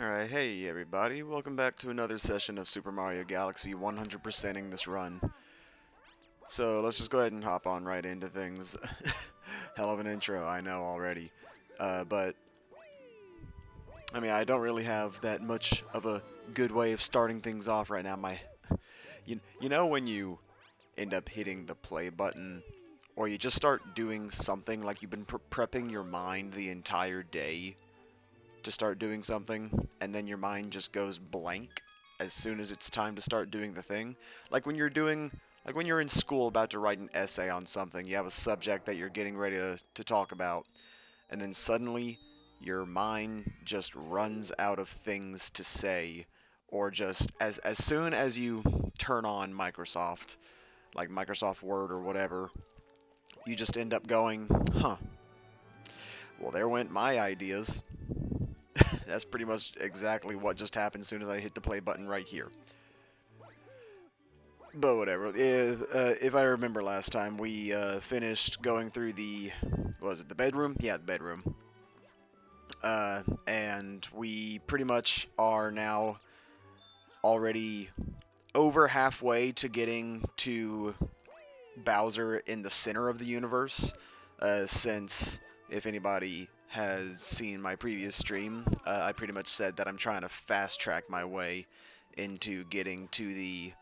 Alright, hey everybody, welcome back to another session of Super Mario Galaxy 100%ing this run. So let's just go ahead and hop on right into things. Hell of an intro, I know already. But, I mean, I don't really have that much of a good way of starting things off right now. You know when you end up hitting the play button, or you just start doing something like you've been prepping your mind the entire day to start doing something, and then your mind just goes blank as soon as it's time to start doing the thing. Like when you're in school about to write an essay on something, you have a subject that you're getting ready to talk about, and then suddenly your mind just runs out of things to say, or just as soon as you turn on Microsoft, like Microsoft Word or whatever, you just end up going, huh, well there went my ideas. That's pretty much exactly what just happened as soon as I hit the play button right here. But whatever. If I remember last time, we finished going through was it the bedroom? Yeah, the bedroom. And we pretty much are now already over halfway to getting to Bowser in the center of the universe. Since, if anybody has seen my previous stream, I pretty much said that I'm trying to fast track my way into getting to the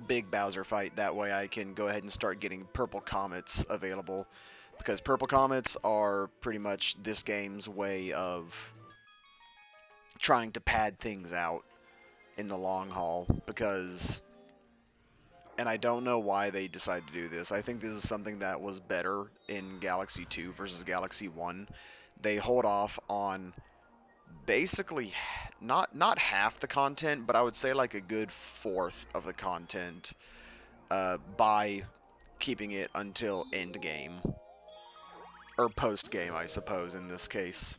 big Bowser fight. That way I can go ahead and start getting purple comets available, because purple comets are pretty much this game's way of trying to pad things out in the long haul, because, and I don't know why they decided to do this. I think this is something that was better in Galaxy 2 versus Galaxy 1. They hold off on basically not half the content, but I would say like a good fourth of the content by keeping it until end game, or post game, I suppose, in this case.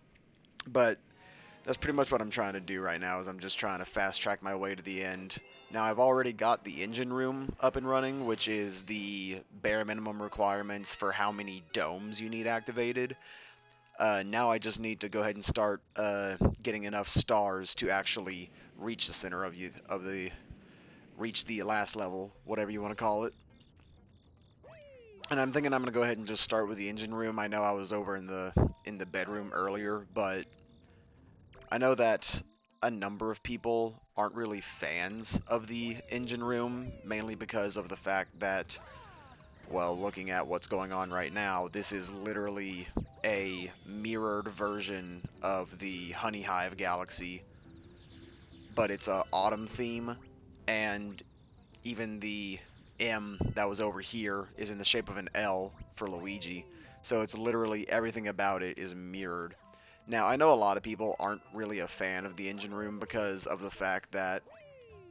But that's pretty much what I'm trying to do right now, is I'm just trying to fast track my way to the end. Now I've already got the engine room up and running, which is the bare minimum requirements for how many domes you need activated. Now I just need to go ahead and start getting enough stars to actually reach the center reach the last level, whatever you want to call it. And I'm thinking I'm gonna go ahead and just start with the engine room. I know I was over in the bedroom earlier, but I know that a number of people aren't really fans of the engine room, mainly because of the fact that, well, looking at what's going on right now, this is literally a mirrored version of the Honey Hive Galaxy, but it's a autumn theme, and even the M that was over here is in the shape of an L for Luigi, so it's literally everything about it is mirrored. Now, I know a lot of people aren't really a fan of the engine room because of the fact that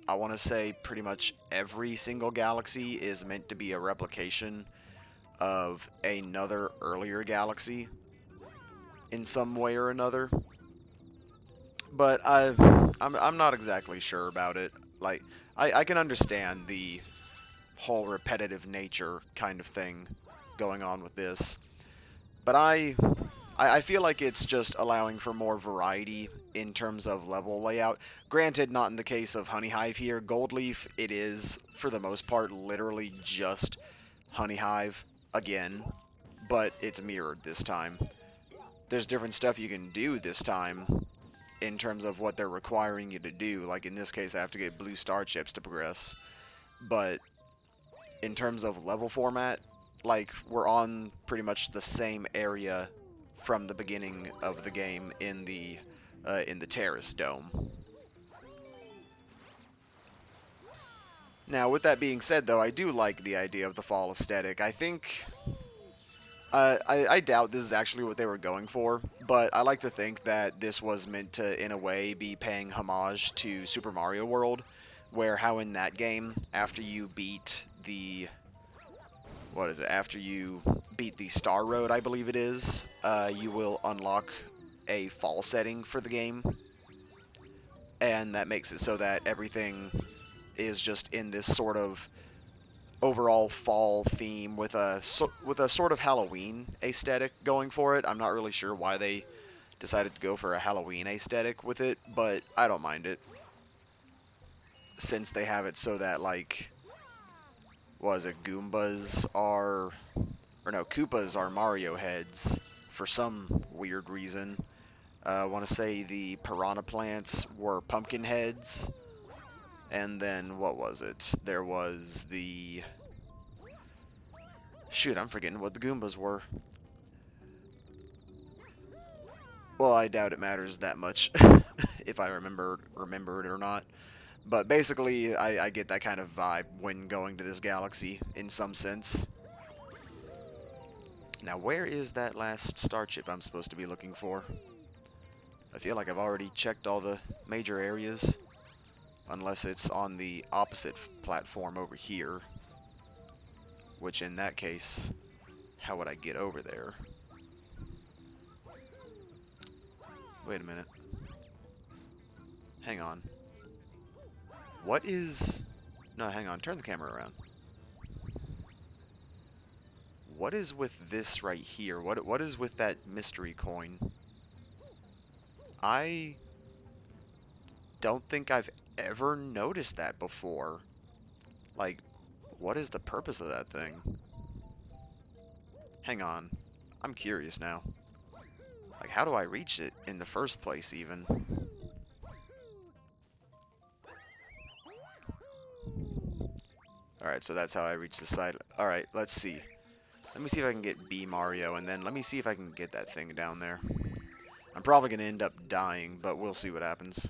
I want to say pretty much every single galaxy is meant to be a replication of another earlier galaxy in some way or another. But I'm not exactly sure about it. Like, I can understand the whole repetitive nature kind of thing going on with this. But I feel like it's just allowing for more variety in terms of level layout. Granted, not in the case of Honey Hive here. Gold Leaf, it is, for the most part, literally just Honey Hive again, but it's mirrored this time. There's different stuff you can do this time in terms of what they're requiring you to do. Like in this case, I have to get blue star chips to progress. But in terms of level format, like, we're on pretty much the same area from the beginning of the game in the Terrace Dome. Now, with that being said, though, I do like the idea of the fall aesthetic. I think I doubt this is actually what they were going for, but I like to think that this was meant to, in a way, be paying homage to Super Mario World, where how in that game, after you beat the what is it? After you beat the Star Road, I believe it is, you will unlock a fall setting for the game, and that makes it so that everything is just in this sort of overall fall theme with a sort of Halloween aesthetic going for it. I'm not really sure why they decided to go for a Halloween aesthetic with it, but I don't mind it. Since they have it so that, like, what is it, Goombas are, or no, Koopas are Mario heads for some weird reason. I want to say the piranha plants were pumpkin heads, and then what was it? There was the... Shoot, I'm forgetting what the Goombas were. Well, I doubt it matters that much if I remember it or not. But basically, I get that kind of vibe when going to this galaxy, in some sense. Now, where is that last star chip I'm supposed to be looking for? I feel like I've already checked all the major areas, unless it's on the opposite platform over here. Which, in that case, how would I get over there? Wait a minute. Hang on. What is... No, hang on. Turn the camera around. What is with this right here? What is with that mystery coin? I don't think I've ever noticed that before. Like, what is the purpose of that thing? Hang on. I'm curious now. Like, how do I reach it in the first place, even? Alright, so that's how I reach the side. Alright, let's see. Let me see if I can get B Mario, and then let me see if I can get that thing down there. I'm probably going to end up dying, but we'll see what happens.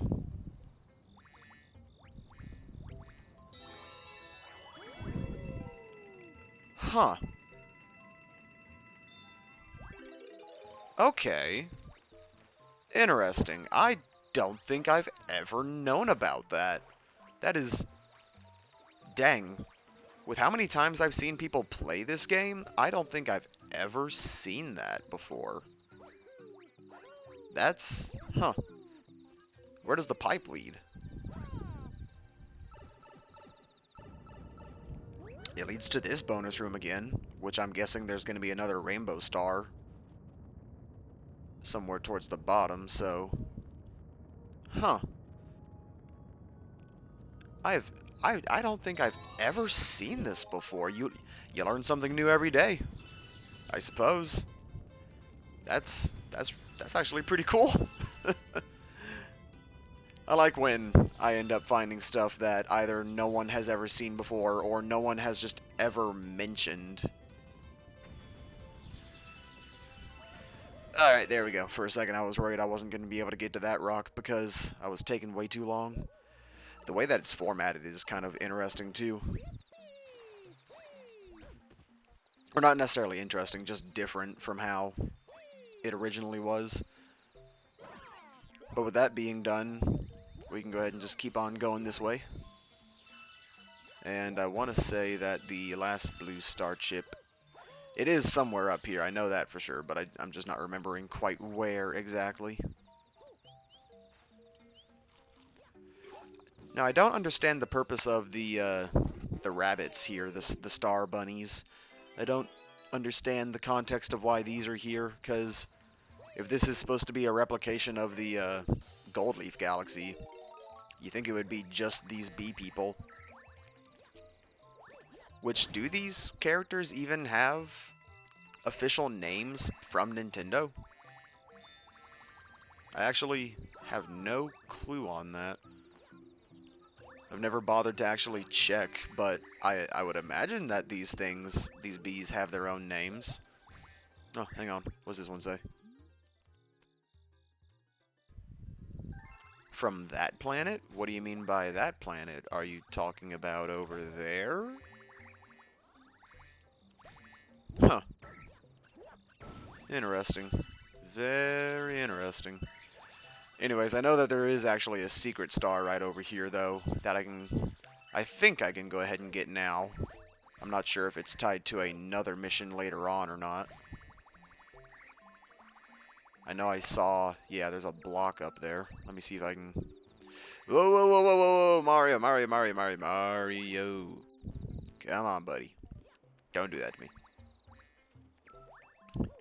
Huh. Okay. Interesting. I don't think I've ever known about that. That is... Dang. With how many times I've seen people play this game, I don't think I've ever seen that before. That's... Huh. Where does the pipe lead? It leads to this bonus room again, which I'm guessing there's going to be another rainbow star somewhere towards the bottom, so... Huh. I don't think I've ever seen this before. You learn something new every day, I suppose. That's actually pretty cool. I like when I end up finding stuff that either no one has ever seen before or no one has just ever mentioned. Alright, there we go. For a second I was worried I wasn't going to be able to get to that rock because I was taking way too long. The way that it's formatted is kind of interesting too. Or not necessarily interesting, just different from how it originally was. But with that being done, we can go ahead and just keep on going this way. And I want to say that the last blue star chip, it is somewhere up here, I know that for sure, but I'm just not remembering quite where exactly. Now, I don't understand the purpose of the rabbits here, the star bunnies. I don't understand the context of why these are here, because if this is supposed to be a replication of the Gold Leaf Galaxy, you think it would be just these bee people. Which, do these characters even have official names from Nintendo? I actually have no clue on that. I've never bothered to actually check, but I would imagine that these bees have their own names. Oh, hang on. What does this one say? From that planet? What do you mean by that planet? Are you talking about over there? Huh. Interesting. Very interesting. Anyways, I know that there is actually a secret star right over here, though, that I think I can go ahead and get now. I'm not sure if it's tied to another mission later on or not. I know I saw, yeah, there's a block up there. Let me see if I can... Whoa, whoa, whoa, whoa, whoa, whoa, Mario, Mario, Mario, Mario, Mario. Come on, buddy. Don't do that to me.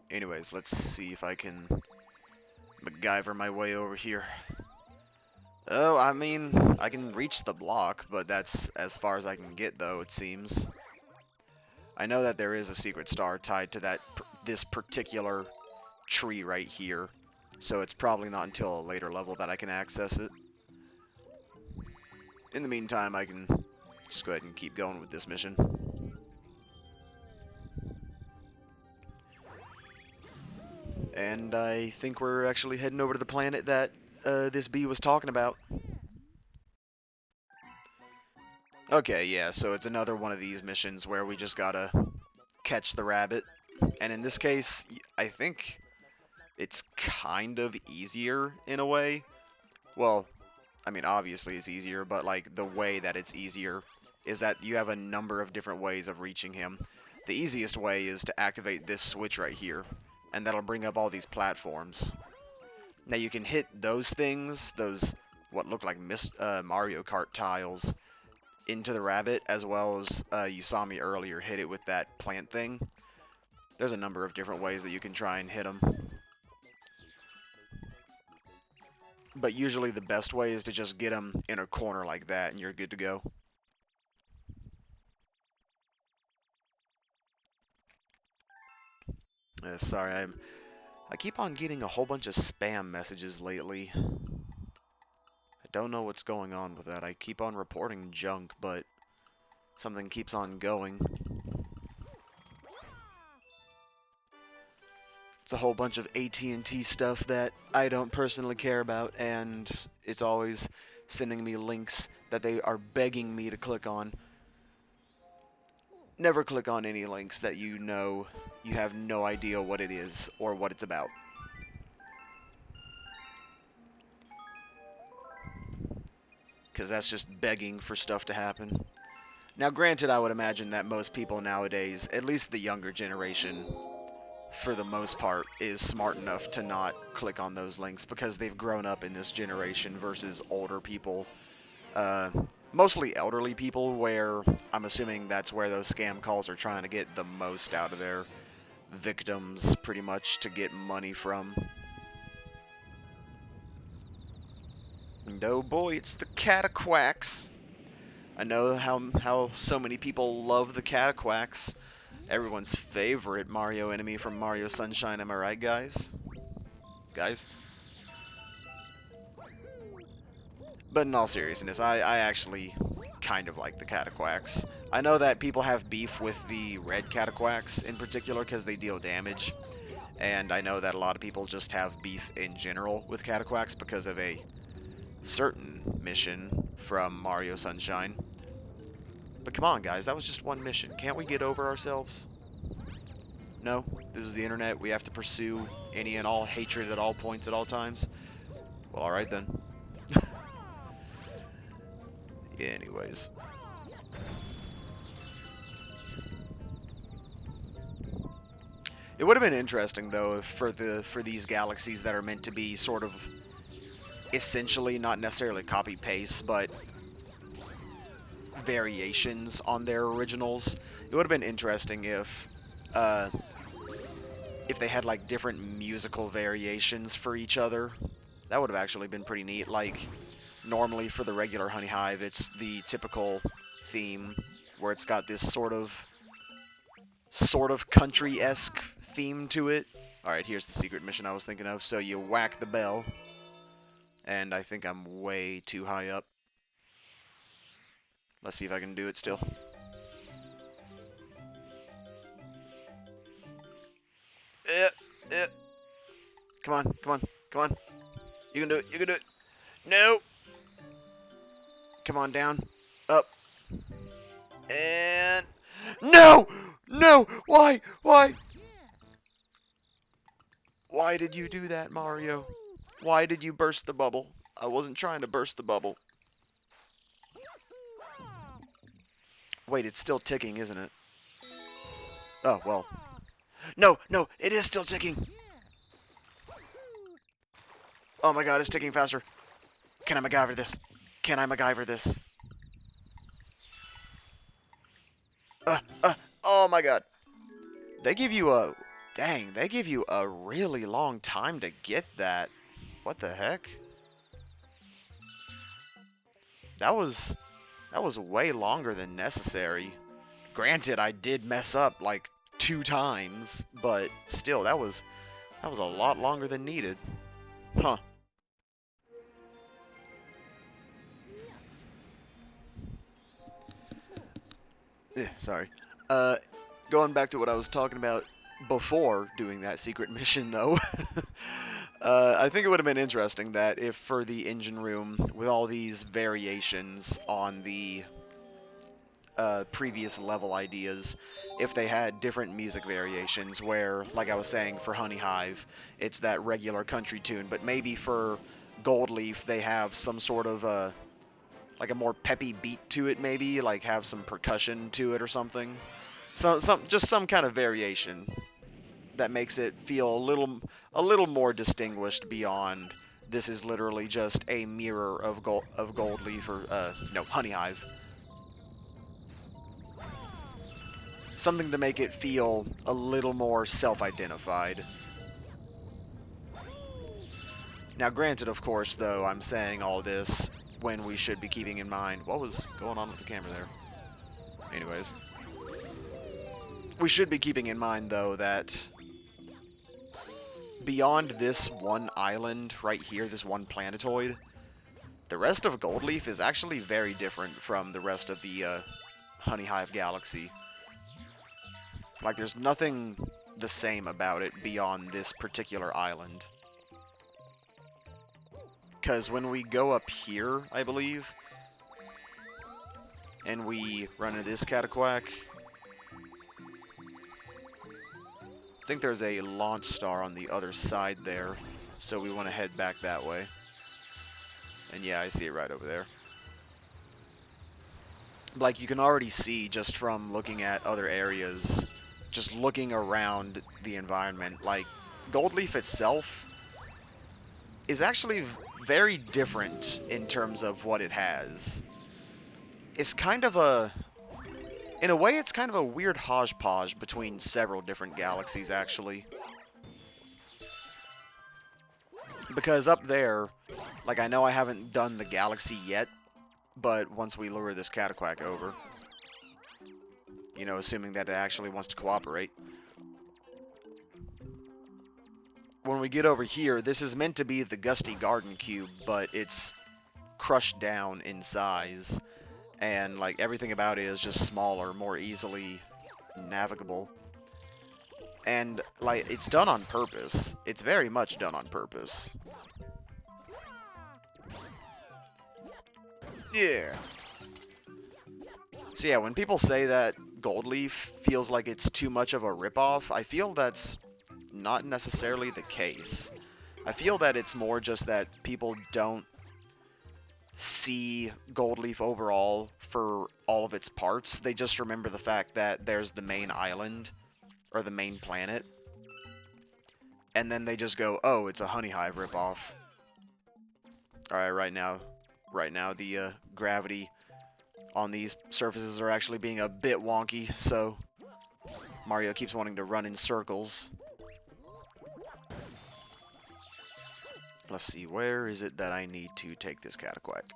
Anyways, let's see if I can... MacGyver my way over here. Oh, I mean, I can reach the block, but that's as far as I can get, though, it seems. I know that there is a secret star tied to this particular tree right here, so it's probably not until a later level that I can access it. In the meantime, I can just go ahead and keep going with this mission. And I think we're actually heading over to the planet that this bee was talking about. Okay, yeah, so it's another one of these missions where we just gotta catch the rabbit. And in this case, I think it's kind of easier in a way. Well, I mean, obviously it's easier, but like the way that it's easier is that you have a number of different ways of reaching him. The easiest way is to activate this switch right here, and that'll bring up all these platforms. Now you can hit those things, those what look like Mario Kart tiles, into the rabbit, as well as you saw me earlier hit it with that plant thing. There's a number of different ways that you can try and hit them. But usually the best way is to just get them in a corner like that, and you're good to go. Sorry, I keep on getting a whole bunch of spam messages lately. I don't know what's going on with that. I keep on reporting junk, but something keeps on going. It's a whole bunch of AT&T stuff that I don't personally care about, and it's always sending me links that they are begging me to click on. Never click on any links that you know you have no idea what it is or what it's about. Because that's just begging for stuff to happen. Now, granted, I would imagine that most people nowadays, at least the younger generation, for the most part, is smart enough to not click on those links because they've grown up in this generation versus older people. Mostly elderly people, where I'm assuming that's where those scam calls are trying to get the most out of their victims, pretty much, to get money from. And oh boy, it's the Cataquacks. I know how so many people love the Cataquacks. Everyone's favorite Mario enemy from Mario Sunshine, am I right, guys? Guys? But in all seriousness, I actually kind of like the Cataquacks. I know that people have beef with the red Cataquacks in particular because they deal damage. And I know that a lot of people just have beef in general with Cataquacks because of a certain mission from Mario Sunshine. But come on, guys, that was just one mission. Can't we get over ourselves? No? This is the internet. We have to pursue any and all hatred at all points at all times? Well, alright then. Anyways. It would have been interesting, though, if for these galaxies that are meant to be sort of essentially not necessarily copy-paste, but variations on their originals. It would have been interesting if they had like different musical variations for each other. That would have actually been pretty neat. Like normally for the regular Honey Hive, it's the typical theme where it's got this sort of country-esque theme to it. Alright, here's the secret mission I was thinking of. So you whack the bell, and I think I'm way too high up. Let's see if I can do it still. Come on, come on, come on. You can do it, you can do it. No! Come on, down. Up. And... No! No! Why? Why? Why did you do that, Mario? Why did you burst the bubble? I wasn't trying to burst the bubble. Wait, it's still ticking, isn't it? Oh, well. No, no, it is still ticking. Oh my god, it's ticking faster. Can I MacGyver this? Can I MacGyver this? Oh my god. They give you a... Dang, they give you a really long time to get that. What the heck? That was way longer than necessary. Granted, I did mess up like 2 times, but still, that was a lot longer than needed. Huh. Sorry. Going back to what I was talking about before doing that secret mission, though. I think it would have been interesting that if for the engine room, with all these variations on the previous level ideas, if they had different music variations where, like I was saying, for Honey Hive, it's that regular country tune, but maybe for Gold Leaf they have some sort of like a more peppy beat to it, maybe, like have some percussion to it or something. Just some kind of variation that makes it feel a little more distinguished beyond this is literally just a mirror of Gold Leaf or no, Honey Hive. Something to make it feel a little more self-identified. Now, granted, of course, though, I'm saying all this when we should be keeping in mind... What was going on with the camera there? Anyways. We should be keeping in mind, though, that beyond this one island right here, this one planetoid, the rest of Gold Leaf is actually very different from the rest of the Honey Hive Galaxy. Like, there's nothing the same about it beyond this particular island. Because when we go up here, I believe, and we run into this Cataquack, I think there's a launch star on the other side there, so we want to head back that way. And yeah, I see it right over there. Like, you can already see just from looking at other areas, just looking around the environment, like, Gold Leaf itself is actually very different in terms of what it has. It's kind of a... In a way, it's kind of a weird hodgepodge between several different galaxies, actually. Because up there, like, I know I haven't done the galaxy yet, but once we lure this Cataquack over, you know, assuming that it actually wants to cooperate. When we get over here, this is meant to be the Gusty Garden Cube, but it's crushed down in size. And, like, everything about it is just smaller, more easily navigable. And, like, it's done on purpose. It's very much done on purpose. Yeah. So yeah, when people say that Gold Leaf feels like it's too much of a ripoff, I feel that's not necessarily the case. I feel that it's more just that people don't see Gold Leaf overall for all of its parts. They just remember the fact that there's the main island, or the main planet, and then they just go, oh, it's a Honey Hive ripoff. Alright, right now the gravity on these surfaces are actually being a bit wonky, so Mario keeps wanting to run in circles. Let's see, where is it that I need to take this Cataquack?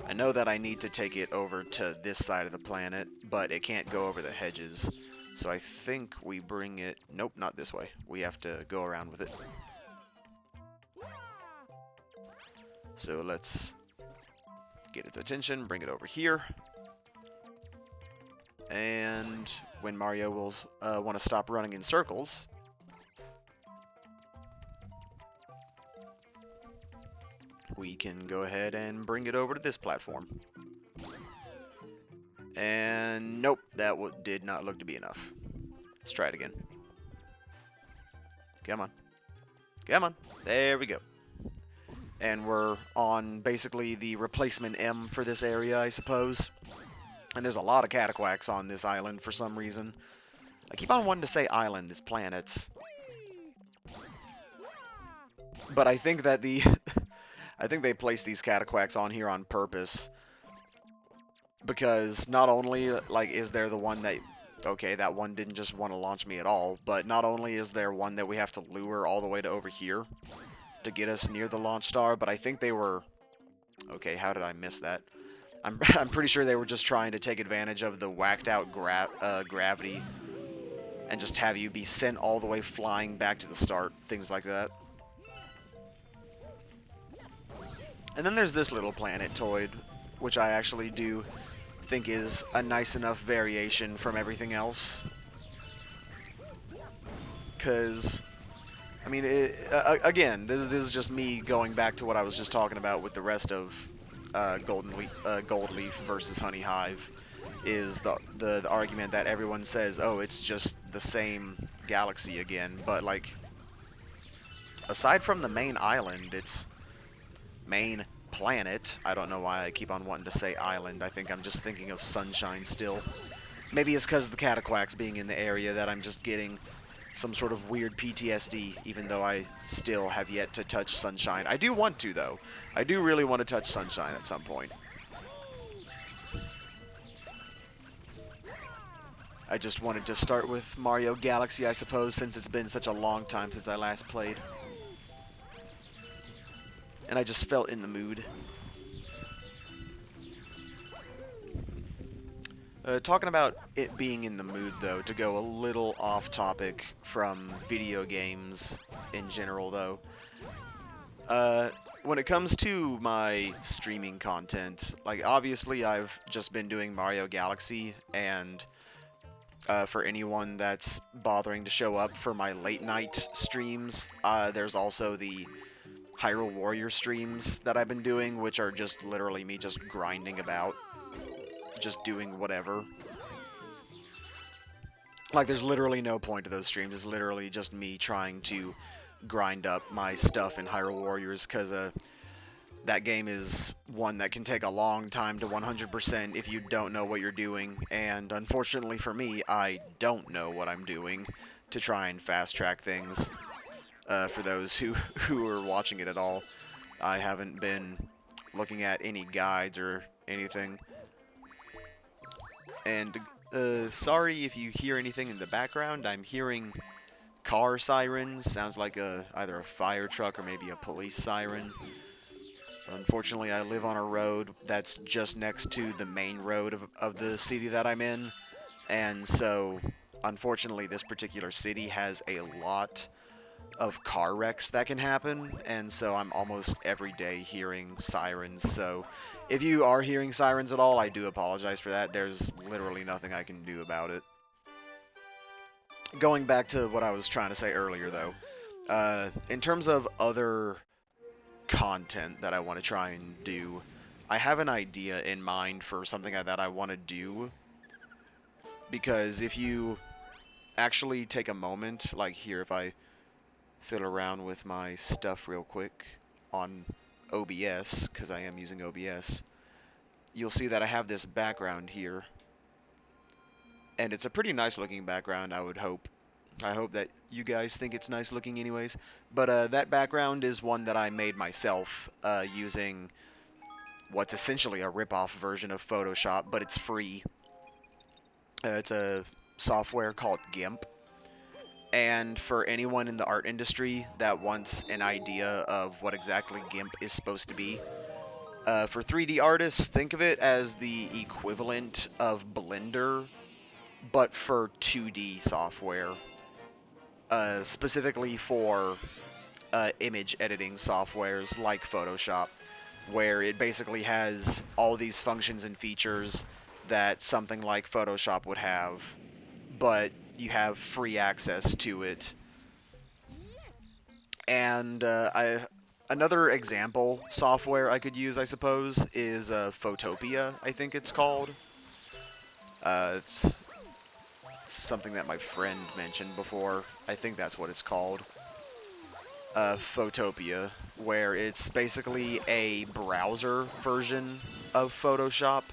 I know that I need to take it over to this side of the planet, but it can't go over the hedges. So I think we bring it... Nope, not this way. We have to go around with it. So let's get its attention, bring it over here. And when Mario will want to stop running in circles, we can go ahead and bring it over to this platform. And nope, that did not look to be enough. Let's try it again. Come on. Come on. There we go. And we're on basically the replacement M for this area, I suppose. And there's a lot of Cataquacks on this island for some reason. I keep on wanting to say island, it's planets. But I think that the... I think they placed these Cataquacks on here on purpose. Because not only, like, is there the one that okay, that one didn't just want to launch me at all, but not only is there one that we have to lure all the way to over here to get us near the launch star, but I think they were... Okay, how did I miss that? I'm pretty sure they were just trying to take advantage of the whacked out gravity and just have you be sent all the way flying back to the start, things like that. And then there's this little planetoid, which I actually do think is a nice enough variation from everything else. Because, I mean, again, this is just me going back to what I was just talking about with the rest of Gold Leaf versus Honey Hive, is the argument that everyone says, oh, it's just the same galaxy again, but like, aside from the main island, its main planet, I don't know why I keep on wanting to say island, I think I'm just thinking of Sunshine still. Maybe it's because of the Cataquacs being in the area that I'm just getting some sort of weird PTSD, even though I still have yet to touch Sunshine. I do want to, though. I do really want to touch Sunshine at some point. I just wanted to start with Mario Galaxy, I suppose, since it's been such a long time since I last played. And I just felt in the mood. Talking about it being in the mood, though, to go a little off topic from video games in general, though. When it comes to my streaming content, like, obviously I've just been doing Mario Galaxy, and for anyone that's bothering to show up for my late night streams, there's also the Hyrule Warrior streams that I've been doing, which are just literally me just grinding about. Just doing whatever. Like, there's literally no point to those streams. It's literally just me trying to grind up my stuff in Hyrule Warriors, because that game is one that can take a long time to 100% if you don't know what you're doing, and unfortunately for me, I don't know what I'm doing to try and fast-track things. For those who are watching it at all, I haven't been looking at any guides or anything. And sorry if you hear anything in the background. I'm hearing car sirens. Sounds like either a fire truck or maybe a police siren. Unfortunately, I live on a road that's just next to the main road of the city that I'm in. And so, unfortunately, this particular city has a lot of car wrecks that can happen, and so I'm almost every day hearing sirens. So if you are hearing sirens at all, I do apologize for that. There's literally nothing I can do about it. Going back to what I was trying to say earlier, though, in terms of other content that I want to try and do, I have an idea in mind for something that I want to do, because if you actually take a moment, like here, if I fiddle around with my stuff real quick on OBS, because I am using OBS, you'll see that I have this background here. And it's a pretty nice looking background, I would hope. I hope that you guys think it's nice looking anyways. But that background is one that I made myself using what's essentially a rip-off version of Photoshop, but it's free. It's a software called GIMP. And for anyone in the art industry that wants an idea of what exactly GIMP is supposed to be, for 3D artists, think of it as the equivalent of Blender, but for 2D software. Specifically for image editing softwares like Photoshop, where it basically has all these functions and features that something like Photoshop would have, but you have free access to it. And another example software I could use, I suppose, is Photopia, I think it's called. It's something that my friend mentioned before. I think that's what it's called. Photopia, where it's basically a browser version of Photoshop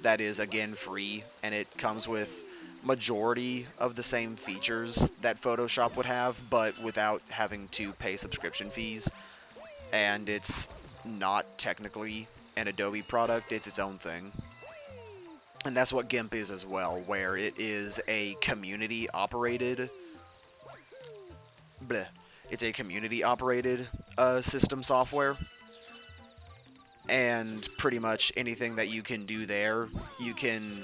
that is, again, free, and it comes with majority of the same features that Photoshop would have, but without having to pay subscription fees. And it's not technically an Adobe product, it's its own thing. And that's what GIMP is as well, where it is a community operated bleh, it's a community operated system software, and pretty much anything that you can do there, you can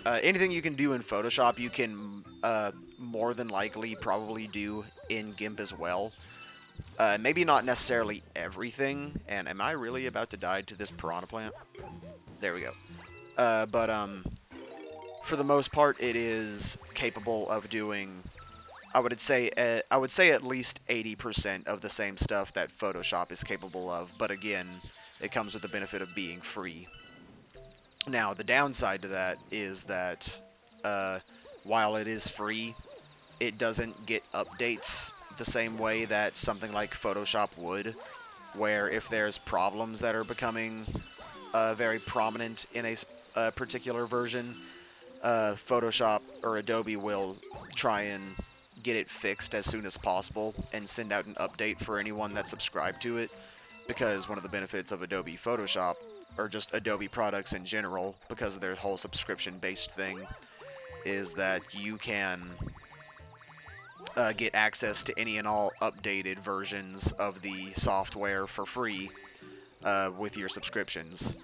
anything you can do in Photoshop, you can more than likely probably do in GIMP as well. Maybe not necessarily everything. And am I really about to die to this piranha plant? There we go. But for the most part, it is capable of doing. I would say at least 80% of the same stuff that Photoshop is capable of. But again, it comes with the benefit of being free. Now, the downside to that is that uh, while it is free, it doesn't get updates the same way that something like Photoshop would, where if there's problems that are becoming very prominent in a particular version, Photoshop or Adobe will try and get it fixed as soon as possible and send out an update for anyone that's subscribed to it, because one of the benefits of Adobe Photoshop, or just Adobe products in general, because of their whole subscription-based thing, is that you can get access to any and all updated versions of the software for free with your subscriptions.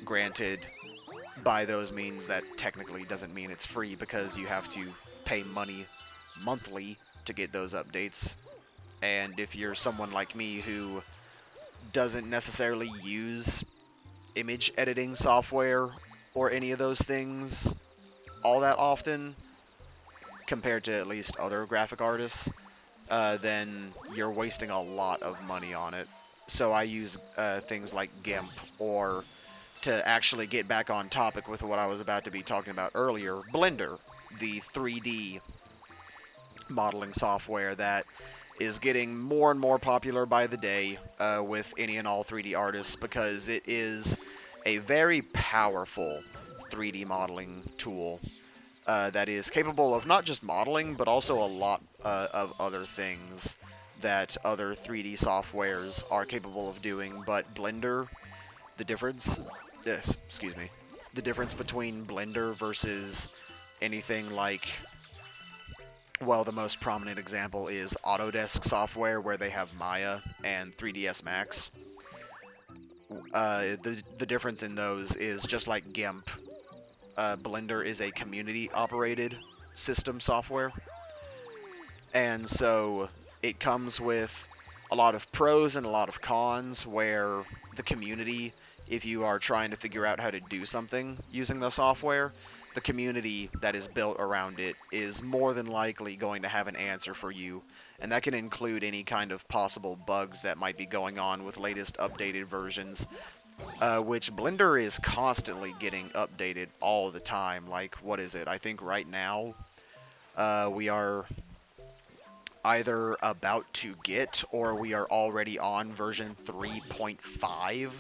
Granted, by those means, that technically doesn't mean it's free, because you have to pay money monthly to get those updates. And if you're someone like me who doesn't necessarily use image editing software or any of those things all that often, compared to at least other graphic artists, then you're wasting a lot of money on it. So I use things like GIMP, or to actually get back on topic with what I was about to be talking about earlier, Blender, the 3D modeling software that is getting more and more popular by the day with any and all 3D artists, because it is a very powerful 3D modeling tool that is capable of not just modeling, but also a lot of other things that other 3D softwares are capable of doing. But Blender, the difference, yes, excuse me, the difference between Blender versus anything like, well, the most prominent example is Autodesk software, where they have Maya and 3ds Max. The difference in those is, just like GIMP, Blender is a community-operated system software, and so it comes with a lot of pros and a lot of cons, where the community, if you are trying to figure out how to do something using the software, the community that is built around it is more than likely going to have an answer for you, and that can include any kind of possible bugs that might be going on with latest updated versions, which Blender is constantly getting updated all the time. Like, what is it? I think right now we are either about to get, or we are already on version 3.5,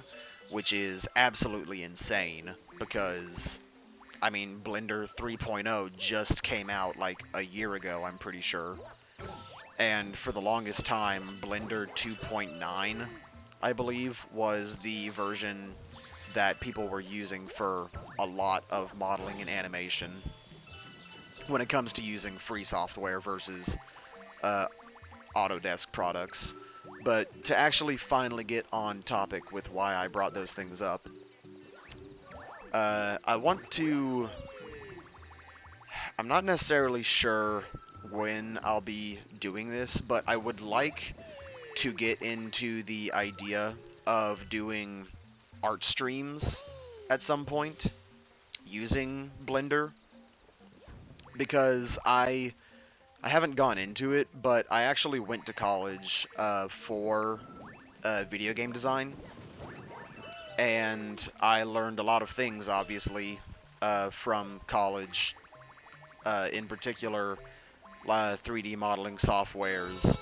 which is absolutely insane, because, I mean, Blender 3.0 just came out like a year ago, I'm pretty sure. And for the longest time, Blender 2.9, I believe, was the version that people were using for a lot of modeling and animation when it comes to using free software versus uh, Autodesk products. But to actually finally get on topic with why I brought those things up, I want to... I'm not necessarily sure when I'll be doing this, but I would like to get into the idea of doing art streams at some point using Blender, because I haven't gone into it, but I actually went to college for video game design, and I learned a lot of things, obviously, from college, in particular 3D modeling softwares,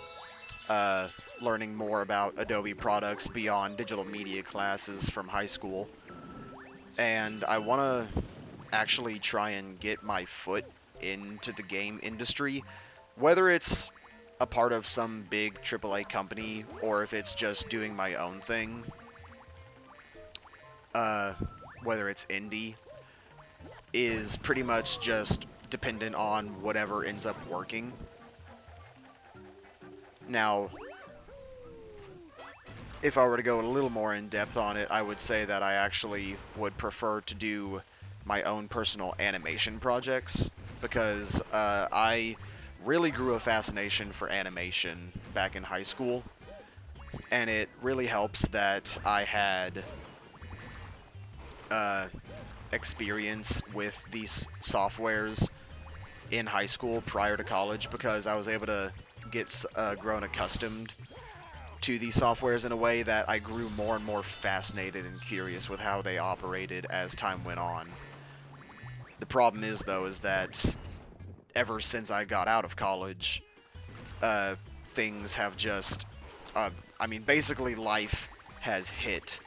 uh, learning more about Adobe products beyond digital media classes from high school. And I want to actually try and get my foot into the game industry, whether it's a part of some big AAA company or if it's just doing my own thing, uh, whether it's indie. is pretty much just dependent on whatever ends up working. Now, if I were to go a little more in depth on it, I would say that I actually would prefer to do my own personal animation projects, because I really grew a fascination for animation back in high school, and it really helps that I had uh, experience with these softwares in high school prior to college, because I was able to get grown accustomed to these softwares in a way that I grew more and more fascinated and curious with how they operated as time went on. The problem is, though, is that ever since I got out of college, uh, things have just, I mean, basically life has hit,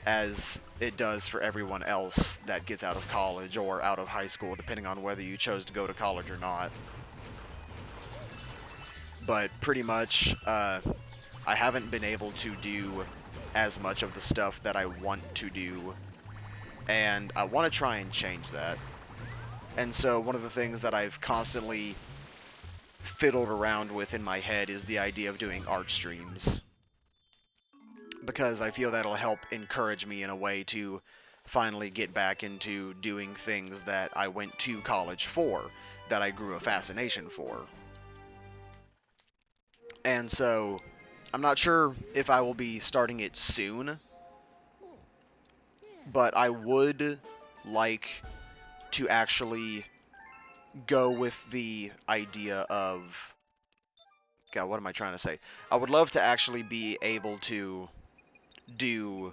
as it does for everyone else that gets out of college or out of high school, depending on whether you chose to go to college or not. But pretty much, I haven't been able to do as much of the stuff that I want to do, and I want to try and change that. And so one of the things that I've constantly fiddled around with in my head is the idea of doing art streams, because I feel that'll help encourage me in a way to finally get back into doing things that I went to college for, that I grew a fascination for. And so I'm not sure if I will be starting it soon, but I would like to actually go with the idea of... God, what am I trying to say? I would love to actually be able to do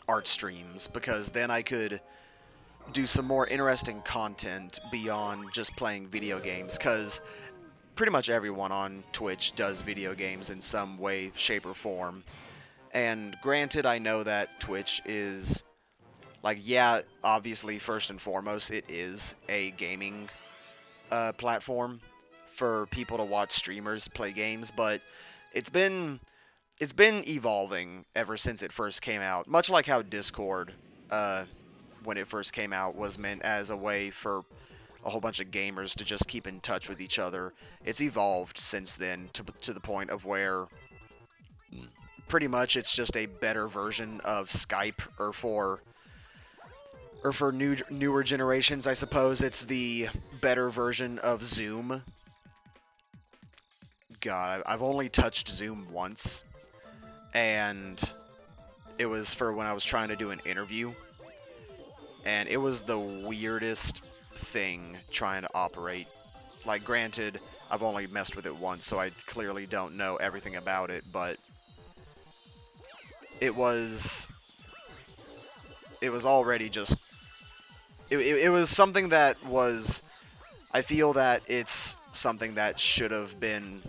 art streams, because then I could do some more interesting content beyond just playing video games, because pretty much everyone on Twitch does video games in some way, shape, or form. And granted, I know that Twitch is, like, yeah, obviously, first and foremost, it is a gaming platform for people to watch streamers play games, but it's been evolving ever since it first came out. Much like how Discord, uh, when it first came out, was meant as a way for a whole bunch of gamers to just keep in touch with each other. It's evolved since then to the point of where pretty much it's just a better version of Skype, or for newer generations, I suppose it's the better version of Zoom. God, I've only touched Zoom once, and it was for when I was trying to do an interview, and it was the weirdest thing trying to operate. Like, granted, I've only messed with it once, so I clearly don't know everything about it, but it was already just it was something that was... I feel that it's something that should have been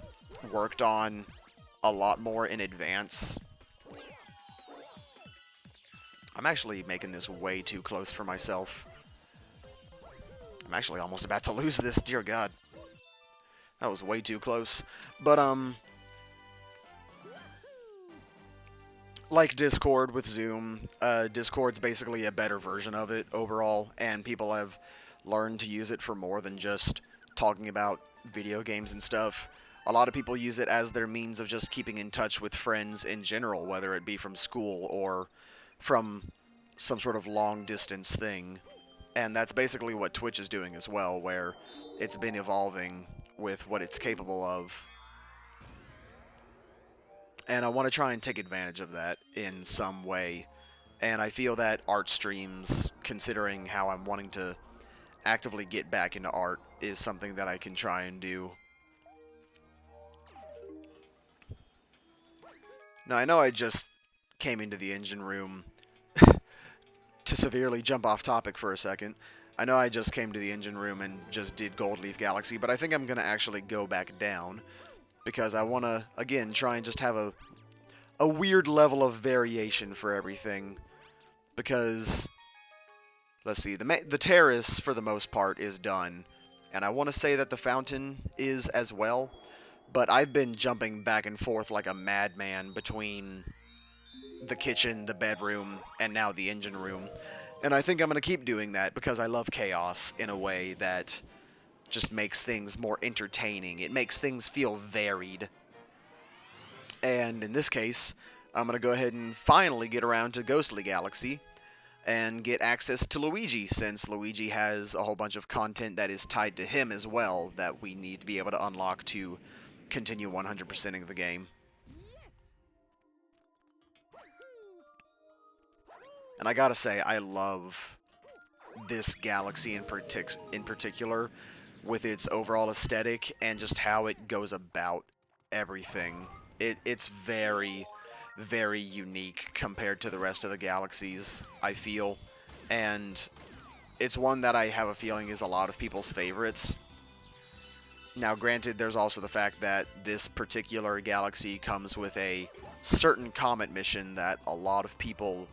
worked on a lot more in advance. I'm actually making this way too close for myself. I'm actually almost about to lose this, dear God. That was way too close. But, like Discord with Zoom, Discord's basically a better version of it overall, and people have learned to use it for more than just talking about video games and stuff. A lot of people use it as their means of just keeping in touch with friends in general, whether it be from school or from some sort of long distance thing. And that's basically what Twitch is doing as well, where it's been evolving with what it's capable of. And I want to try and take advantage of that in some way. And I feel that art streams, considering how I'm wanting to actively get back into art, is something that I can try and do. Now, I know I just came into the engine room to severely jump off topic for a second. I know I just came to the engine room and just did Gold Leaf Galaxy, but I think I'm going to actually go back down, because I want to, again, try and just have a weird level of variation for everything. Because, let's see, the terrace, for the most part, is done. And I want to say that the fountain is as well. But I've been jumping back and forth like a madman between the kitchen, the bedroom, and now the engine room. And I think I'm going to keep doing that because I love chaos in a way that just makes things more entertaining. It makes things feel varied. And in this case, I'm going to go ahead and finally get around to Ghostly Galaxy and get access to Luigi, since Luigi has a whole bunch of content that is tied to him as well that we need to be able to unlock to continue 100%ing the game. And I gotta say, I love this galaxy in particular, with its overall aesthetic and just how it goes about everything. It's very, very unique compared to the rest of the galaxies, I feel. And it's one that I have a feeling is a lot of people's favorites. Now, granted, there's also the fact that this particular galaxy comes with a certain comet mission that a lot of people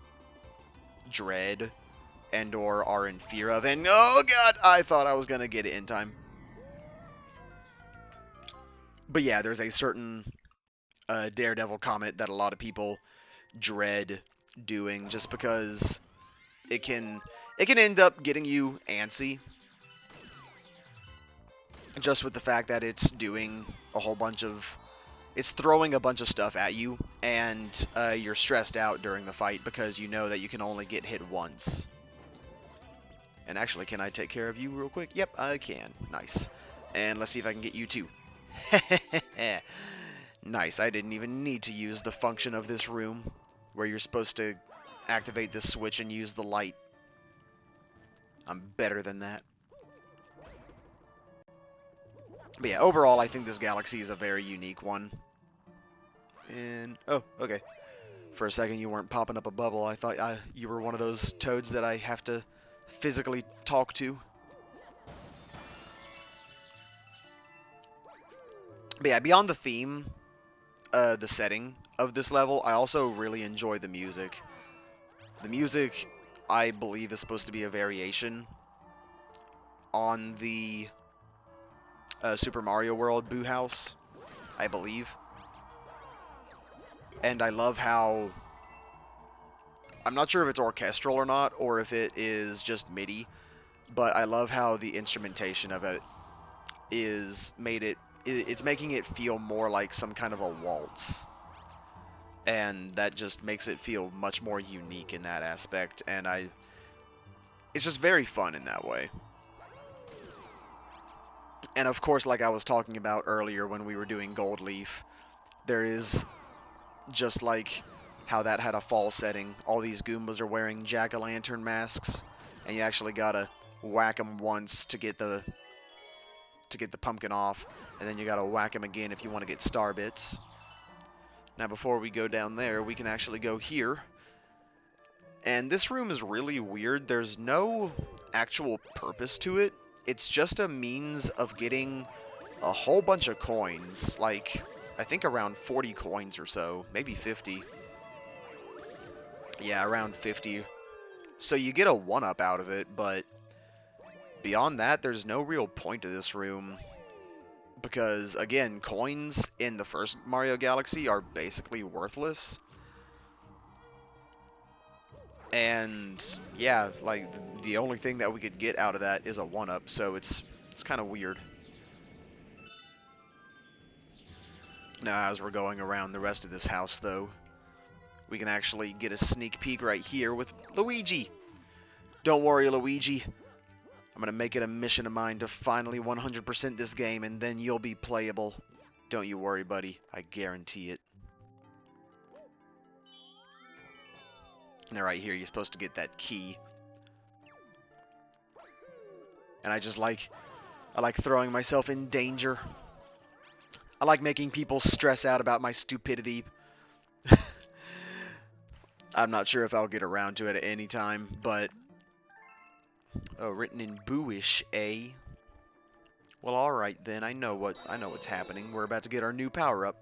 dread and or are in fear of. And oh god, I thought I was going to get it in time. But yeah, there's a certain Daredevil comet that a lot of people dread doing just because it can end up getting you antsy just with the fact that it's doing a whole bunch of it's throwing a bunch of stuff at you, and you're stressed out during the fight because you know that you can only get hit once. And actually, can I take care of you real quick? Yep, I can. Nice. And let's see if I can get you too. Nice, I didn't even need to use the function of this room where you're supposed to activate this switch and use the light. I'm better than that. But yeah, overall, I think this galaxy is a very unique one. And, oh, okay. For a second, you weren't popping up a bubble. I thought you were one of those toads that I have to physically talk to. But yeah, beyond the theme, the setting of this level, I also really enjoy the music. The music, I believe, is supposed to be a variation on the Super Mario World Boo House, I believe. And I love how... I'm not sure if it's orchestral or not, or if it is just MIDI, but I love how the instrumentation of it is it's making it feel more like some kind of a waltz. And that just makes it feel much more unique in that aspect, and it's just very fun in that way. And of course, like I was talking about earlier when we were doing Gold Leaf, there is, just like how that had a fall setting, all these Goombas are wearing jack-o'-lantern masks, and you actually gotta whack them once to get the pumpkin off, and then you gotta whack them again if you want to get star bits. Now before we go down there, we can actually go here. And this room is really weird. There's no actual purpose to it. It's just a means of getting a whole bunch of coins, like I think around 40 coins or so, maybe 50. Yeah, around 50. So you get a 1-up out of it, but beyond that, there's no real point to this room. Because, again, coins in the first Mario Galaxy are basically worthless. And, yeah, like, the only thing that we could get out of that is a 1-up, so it's kind of weird. Now, as we're going around the rest of this house, though, we can actually get a sneak peek right here with Luigi. Don't worry, Luigi. I'm going to make it a mission of mine to finally 100% this game, and then you'll be playable. Don't you worry, buddy. I guarantee it. Now, right here, you're supposed to get that key. And I like throwing myself in danger. I like making people stress out about my stupidity. I'm not sure if I'll get around to it at any time, but... Oh, written in Booish, eh? Well, alright then, I know what's happening. We're about to get our new power-up.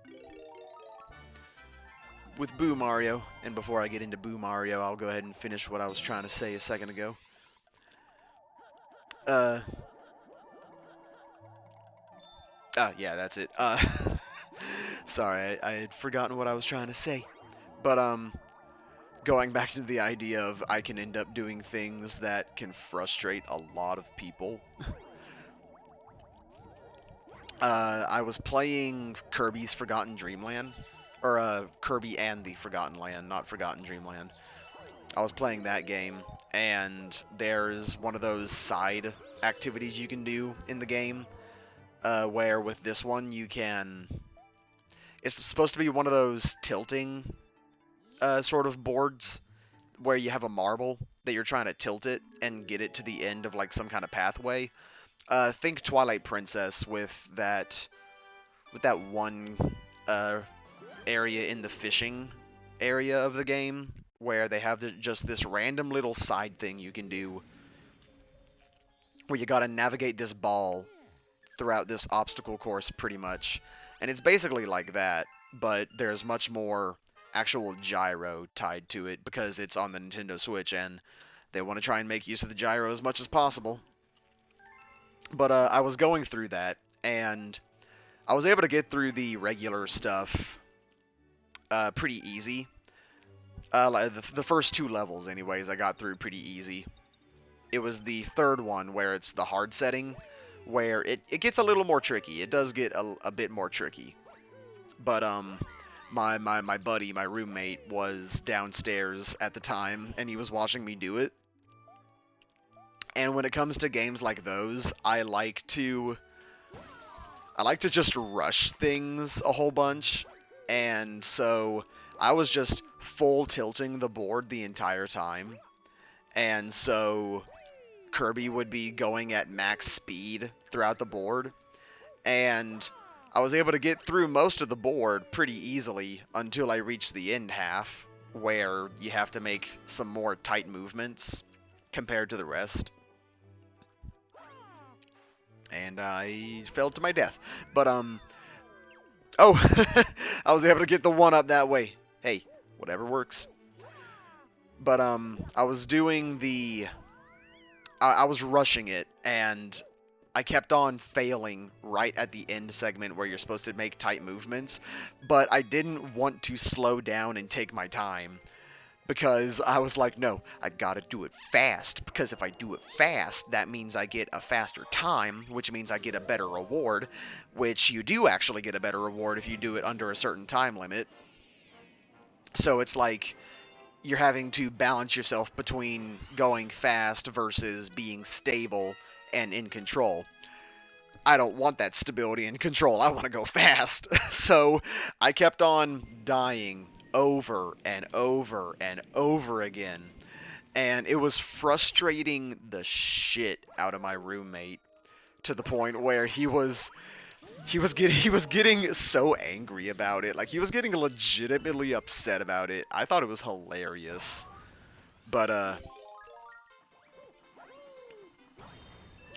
With Boo Mario, and before I get into Boo Mario, I'll go ahead and finish what I was trying to say a second ago. Yeah, that's it. Sorry, I had forgotten what I was trying to say. But, going back to the idea of I can end up doing things that can frustrate a lot of people. I was playing Kirby's Forgotten Dreamland, or Kirby and the Forgotten Land, not Forgotten Dreamland. I was playing that game, and there's one of those side activities you can do in the game, where with this one you can. It's supposed to be one of those tilting sort of boards where you have a marble that you're trying to tilt it and get it to the end of like some kind of pathway. Think Twilight Princess with that one uh, area in the fishing area of the game where they have just this random little side thing you can do where you gotta navigate this ball throughout this obstacle course pretty much. And it's basically like that, but there's much more actual gyro tied to it because it's on the Nintendo Switch and they want to try and make use of the gyro as much as possible. But I was going through that, and I was able to get through the regular stuff pretty easy. Like the first two levels, anyways, I got through pretty easy. It was the third one where it's the hard setting, where it gets a little more tricky. It does get a bit more tricky. But my buddy, my roommate, was downstairs at the time, and he was watching me do it. And when it comes to games like those, I like to just rush things a whole bunch, and so I was just full tilting the board the entire time, and so Kirby would be going at max speed throughout the board, and I was able to get through most of the board pretty easily until I reached the end half, where you have to make some more tight movements compared to the rest. And I fell to my death. But, oh, I was able to get the one up that way. Hey, whatever works. But, I was doing I was rushing it, and I kept on failing right at the end segment where you're supposed to make tight movements, but I didn't want to slow down and take my time. Because I was like, no, I gotta do it fast, because if I do it fast, that means I get a faster time, which means I get a better reward, which you do actually get a better reward if you do it under a certain time limit. So it's like, you're having to balance yourself between going fast versus being stable and in control. I don't want that stability and control, I want to go fast. So I kept on dying over and over and over again, and it was frustrating the shit out of my roommate to the point where he was getting so angry about it. Like, he was getting legitimately upset about it. I thought it was hilarious. But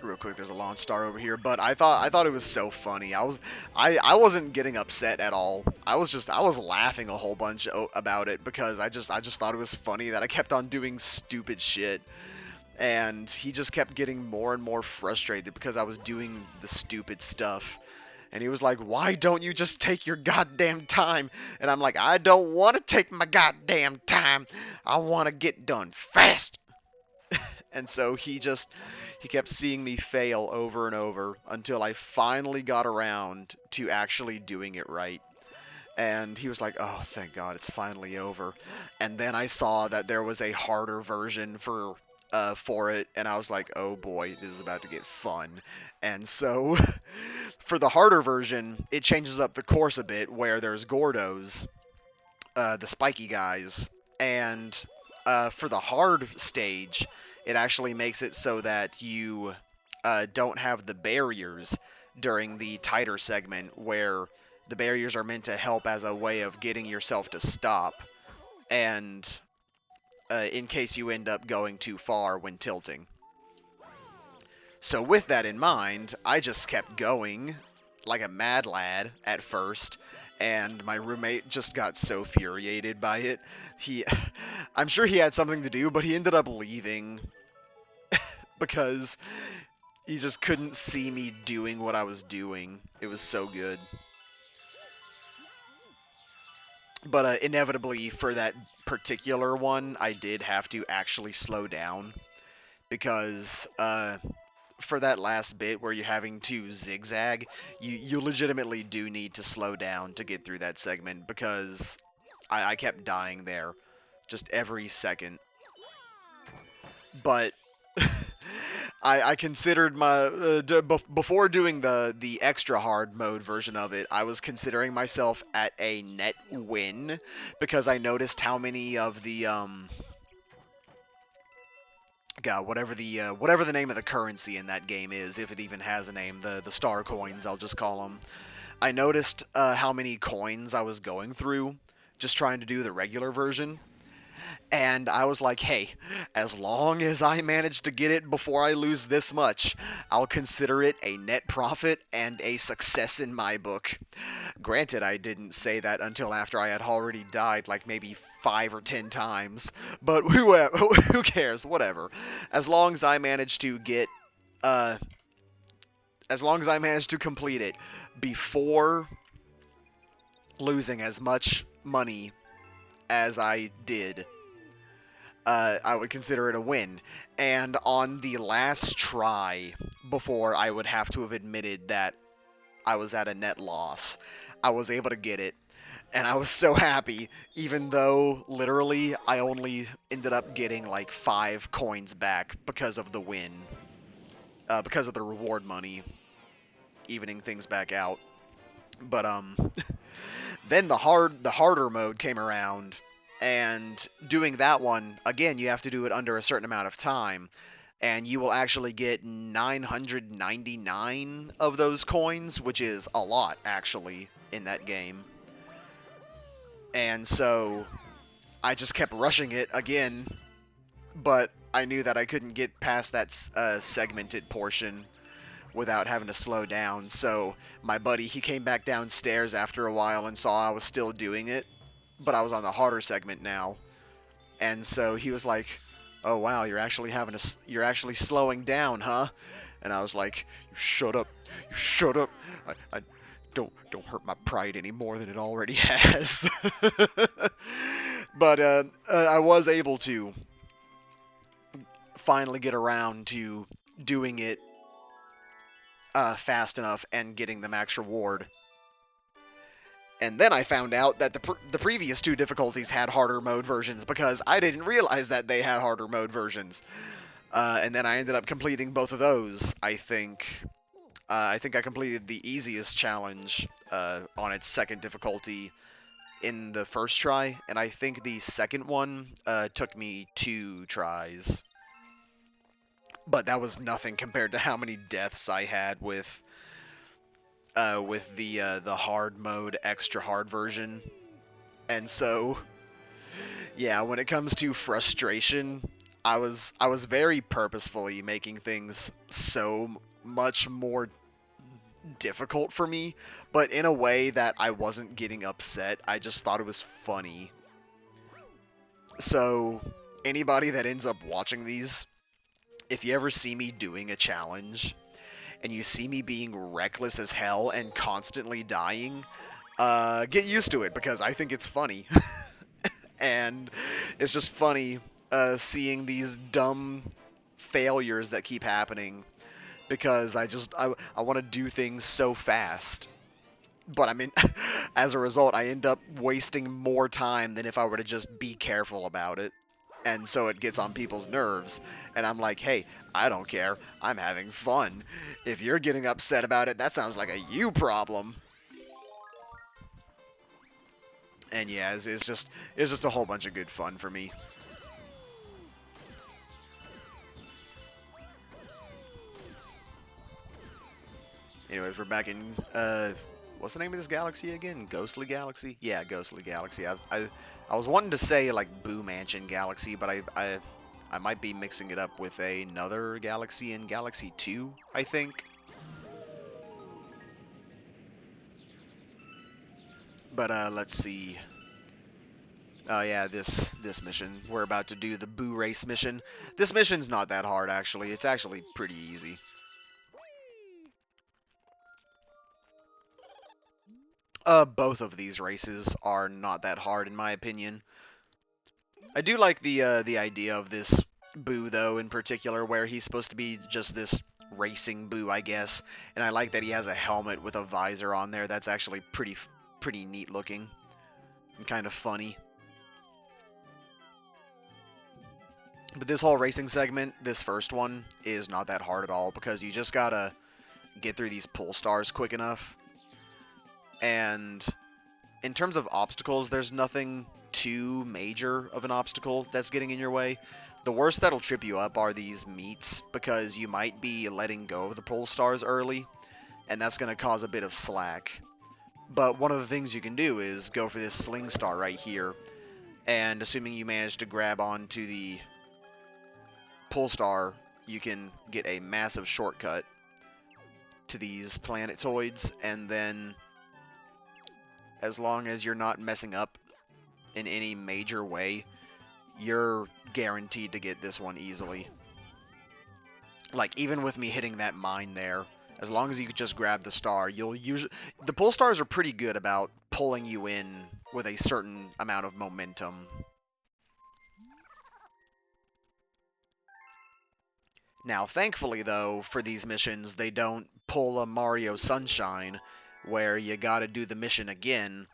real quick, there's a launch star over here, but I thought it was so funny. I wasn't getting upset at all. I was laughing a whole bunch about it because I just thought it was funny that I kept on doing stupid shit, and he just kept getting more and more frustrated because I was doing the stupid stuff. And he was like, "Why don't you just take your goddamn time?" And I'm like, "I don't want to take my goddamn time. I want to get done fast." And so he kept seeing me fail over and over until I finally got around to actually doing it right. And he was like, "Oh, thank God, it's finally over." And then I saw that there was a harder version for it, and I was like, "Oh boy, this is about to get fun." And so for the harder version, it changes up the course a bit, where there's Gordos, the spiky guys, and for the hard stage, it actually makes it so that you don't have the barriers during the tighter segment, where the barriers are meant to help as a way of getting yourself to stop, and in case you end up going too far when tilting. So with that in mind, I just kept going like a mad lad at first, and my roommate just got so infuriated by it. I'm sure he had something to do, but he ended up leaving because he just couldn't see me doing what I was doing. It was so good. But inevitably, for that particular one, I did have to actually slow down because for that last bit where you're having to zigzag, you legitimately do need to slow down to get through that segment because I kept dying there just every second. But I considered my before doing the extra hard mode version of it, I was considering myself at a net win because I noticed how many of the God, whatever the name of the currency in that game is, if it even has a name, the star coins, I'll just call them. I noticed how many coins I was going through just trying to do the regular version. And I was like, hey, as long as I manage to get it before I lose this much, I'll consider it a net profit and a success in my book. Granted, I didn't say that until after I had already died like maybe 5 or 10 times, but who cares? Whatever. As long as I managed to get, uh, as long as I managed to complete it before losing as much money as I did, I would consider it a win. And on the last try, before I would have to have admitted that I was at a net loss, I was able to get it. And I was so happy, even though literally I only ended up getting like 5 coins back because of the win. Because of the reward money, evening things back out. But then the harder mode came around, and doing that one again, you have to do it under a certain amount of time, and you will actually get 999 of those coins, which is a lot actually in that game. And so I just kept rushing it again, but I knew that I couldn't get past that segmented portion without having to slow down. So my buddy, he came back downstairs after a while and saw I was still doing it, but I was on the harder segment now. And so he was like, "Oh wow, you're actually slowing down, huh?" And I was like, "You shut up. You shut up. I don't hurt my pride any more than it already has." But I was able to finally get around to doing it fast enough and getting the max reward. And then I found out that the previous 2 difficulties had harder mode versions because I didn't realize that they had harder mode versions. And then I ended up completing both of those. I think I completed the easiest challenge on its second difficulty in the first try, and I think the second one took me 2 tries. But that was nothing compared to how many deaths I had with the hard mode extra hard version. And so yeah, when it comes to frustration, I was very purposefully making things so much more difficult for me, but in a way that I wasn't getting upset. I just thought it was funny. So anybody that ends up watching these, if you ever see me doing a challenge and you see me being reckless as hell and constantly dying, get used to it because I think it's funny. And it's just funny seeing these dumb failures that keep happening because I want to do things so fast. But I mean, as a result, I end up wasting more time than if I were to just be careful about it. And so it gets on people's nerves. And I'm like, hey, I don't care. I'm having fun. If you're getting upset about it, that sounds like a you problem. And yeah, it's just a whole bunch of good fun for me. Anyways, we're back in what's the name of this galaxy again? Ghostly Galaxy? Yeah, Ghostly Galaxy. I was wanting to say like Boo Mansion Galaxy, but I might be mixing it up with another galaxy in Galaxy 2, I think. But let's see. Oh yeah, this mission. We're about to do the Boo Race mission. This mission's not that hard actually. It's actually pretty easy. Both of these races are not that hard in my opinion. I do like the idea of this Boo though in particular, where he's supposed to be just this racing Boo, I guess, and I like that he has a helmet with a visor on there. That's actually pretty neat looking and kind of funny. But this whole racing segment, this first one, is not that hard at all because you just gotta get through these pull stars quick enough. And in terms of obstacles, there's nothing too major of an obstacle that's getting in your way. The worst that'll trip you up are these meats, because you might be letting go of the pole stars early, and that's going to cause a bit of slack. But one of the things you can do is go for this sling star right here, and assuming you manage to grab onto the pole star, you can get a massive shortcut to these planetoids, and then as long as you're not messing up in any major way, you're guaranteed to get this one easily. Like, even with me hitting that mine there, as long as you just grab the star, you'll usually... The pull stars are pretty good about pulling you in with a certain amount of momentum. Now, thankfully, though, for these missions, they don't pull a Mario Sunshine, where you gotta do the mission again,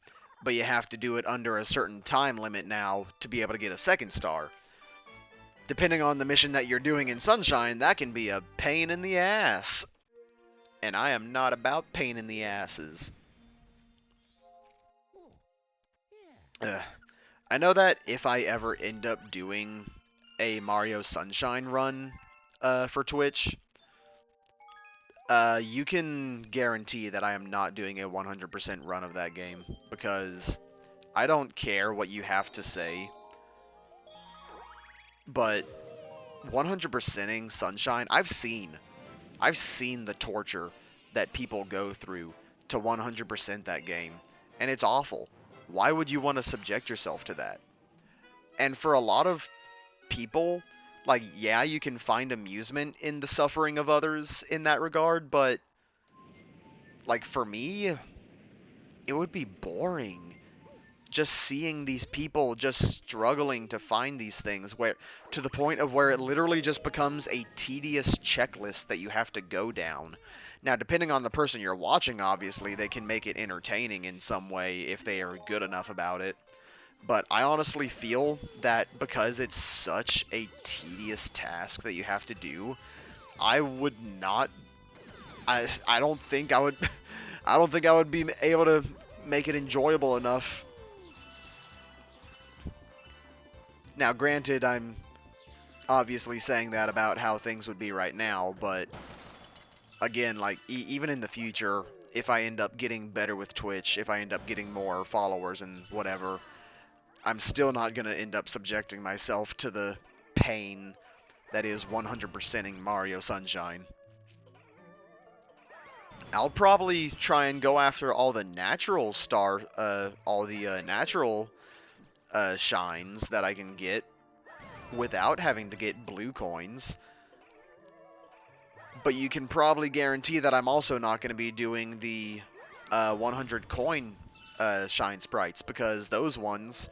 but you have to do it under a certain time limit now to be able to get a second star. Depending on the mission that you're doing in Sunshine, that can be a pain in the ass. And I am not about pain in the asses. Ugh. I know that if I ever end up doing a Mario Sunshine run for Twitch, you can guarantee that I am not doing a 100% run of that game, because I don't care what you have to say, but 100%ing Sunshine, I've seen the torture that people go through to 100% that game, and it's awful. Why would you want to subject yourself to that? And for a lot of people, like, yeah, you can find amusement in the suffering of others in that regard, but, like, for me, it would be boring just seeing these people just struggling to find these things, where to the point of where it literally just becomes a tedious checklist that you have to go down. Now, depending on the person you're watching, obviously, they can make it entertaining in some way if they are good enough about it. But I honestly feel that because it's such a tedious task that you have to do, I would not... I don't think I would... I don't think I would be able to make it enjoyable enough. Now, granted, I'm obviously saying that about how things would be right now, but again, like, even in the future, if I end up getting better with Twitch, if I end up getting more followers and whatever, I'm still not going to end up subjecting myself to the pain that is 100%ing Mario Sunshine. I'll probably try and go after all the natural natural shines that I can get without having to get blue coins. But you can probably guarantee that I'm also not going to be doing the 100 coin shine sprites, because those ones,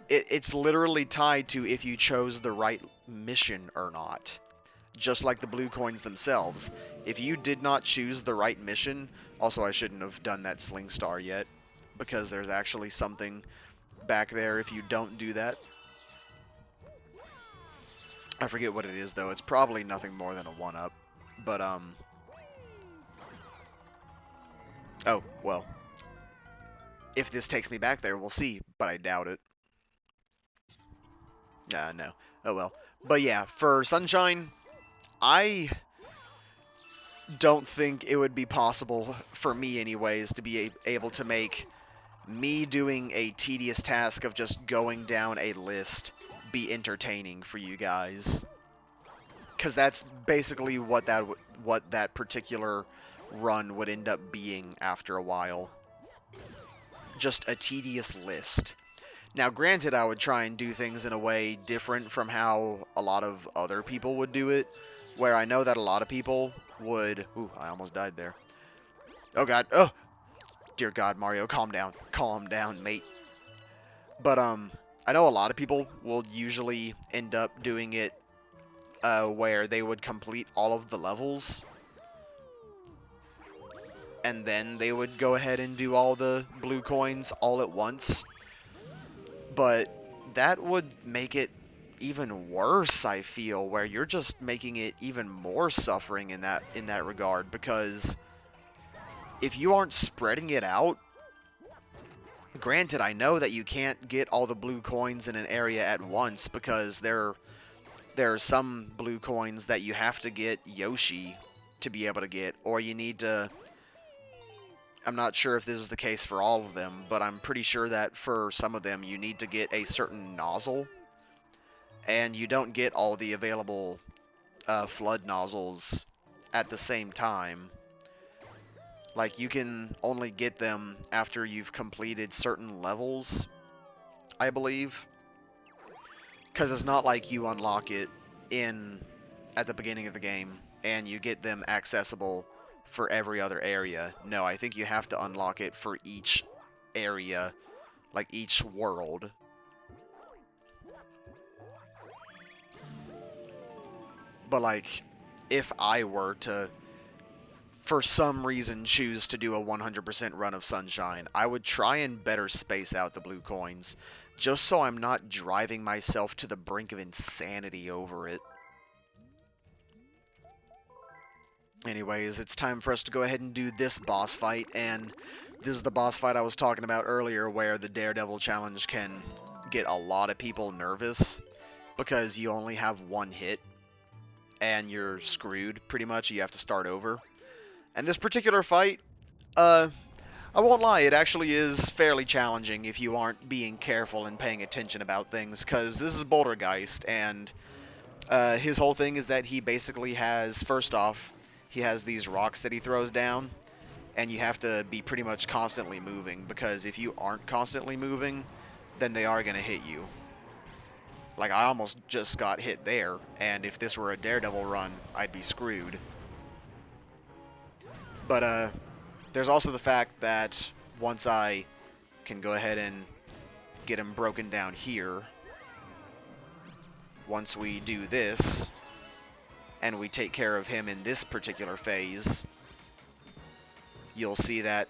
it's literally tied to if you chose the right mission or not. Just like the blue coins themselves. If you did not choose the right mission, also I shouldn't have done that sling star yet, because there's actually something back there if you don't do that. I forget what it is, though. It's probably nothing more than a 1-up. But, oh, well. If this takes me back there, we'll see. But I doubt it. No. Oh, well. But yeah, for Sunshine, I don't think it would be possible, for me anyways, to be able to make me doing a tedious task of just going down a list be entertaining for you guys. Because that's basically what that particular run would end up being after a while. Just a tedious list. Now, granted, I would try and do things in a way different from how a lot of other people would do it, where I know that a lot of people would... Ooh, I almost died there. Oh, God. Oh! Dear God, Mario, calm down. Calm down, mate. But, I know a lot of people will usually end up doing it where they would complete all of the levels, and then they would go ahead and do all the blue coins all at once. But that would make it even worse, I feel, where you're just making it even more suffering in that regard, because if you aren't spreading it out, granted, I know that you can't get all the blue coins in an area at once, because there are some blue coins that you have to get Yoshi to be able to get, or you need to... I'm not sure if this is the case for all of them, but I'm pretty sure that for some of them you need to get a certain nozzle, and you don't get all the available flood nozzles at the same time. Like, you can only get them after you've completed certain levels, I believe. Because it's not like you unlock it at the beginning of the game, and you get them accessible for every other area. No, I think you have to unlock it for each area, like each world. But, like, if I were to, for some reason, choose to do a 100% run of Sunshine, I would try and better space out the blue coins, just so I'm not driving myself to the brink of insanity over it. Anyways, it's time for us to go ahead and do this boss fight, and this is the boss fight I was talking about earlier, where the Daredevil challenge can get a lot of people nervous, because you only have one hit, and you're screwed, pretty much. You have to start over. And this particular fight, I won't lie, it actually is fairly challenging if you aren't being careful and paying attention about things, because this is Bouldergeist, and his whole thing is that he basically has, first off, he has these rocks that he throws down, and you have to be pretty much constantly moving, because if you aren't constantly moving, then they are going to hit you. Like, I almost just got hit there, and if this were a Daredevil run, I'd be screwed. But, there's also the fact that once I can go ahead and get him broken down here, once we do this, and we take care of him in this particular phase, you'll see that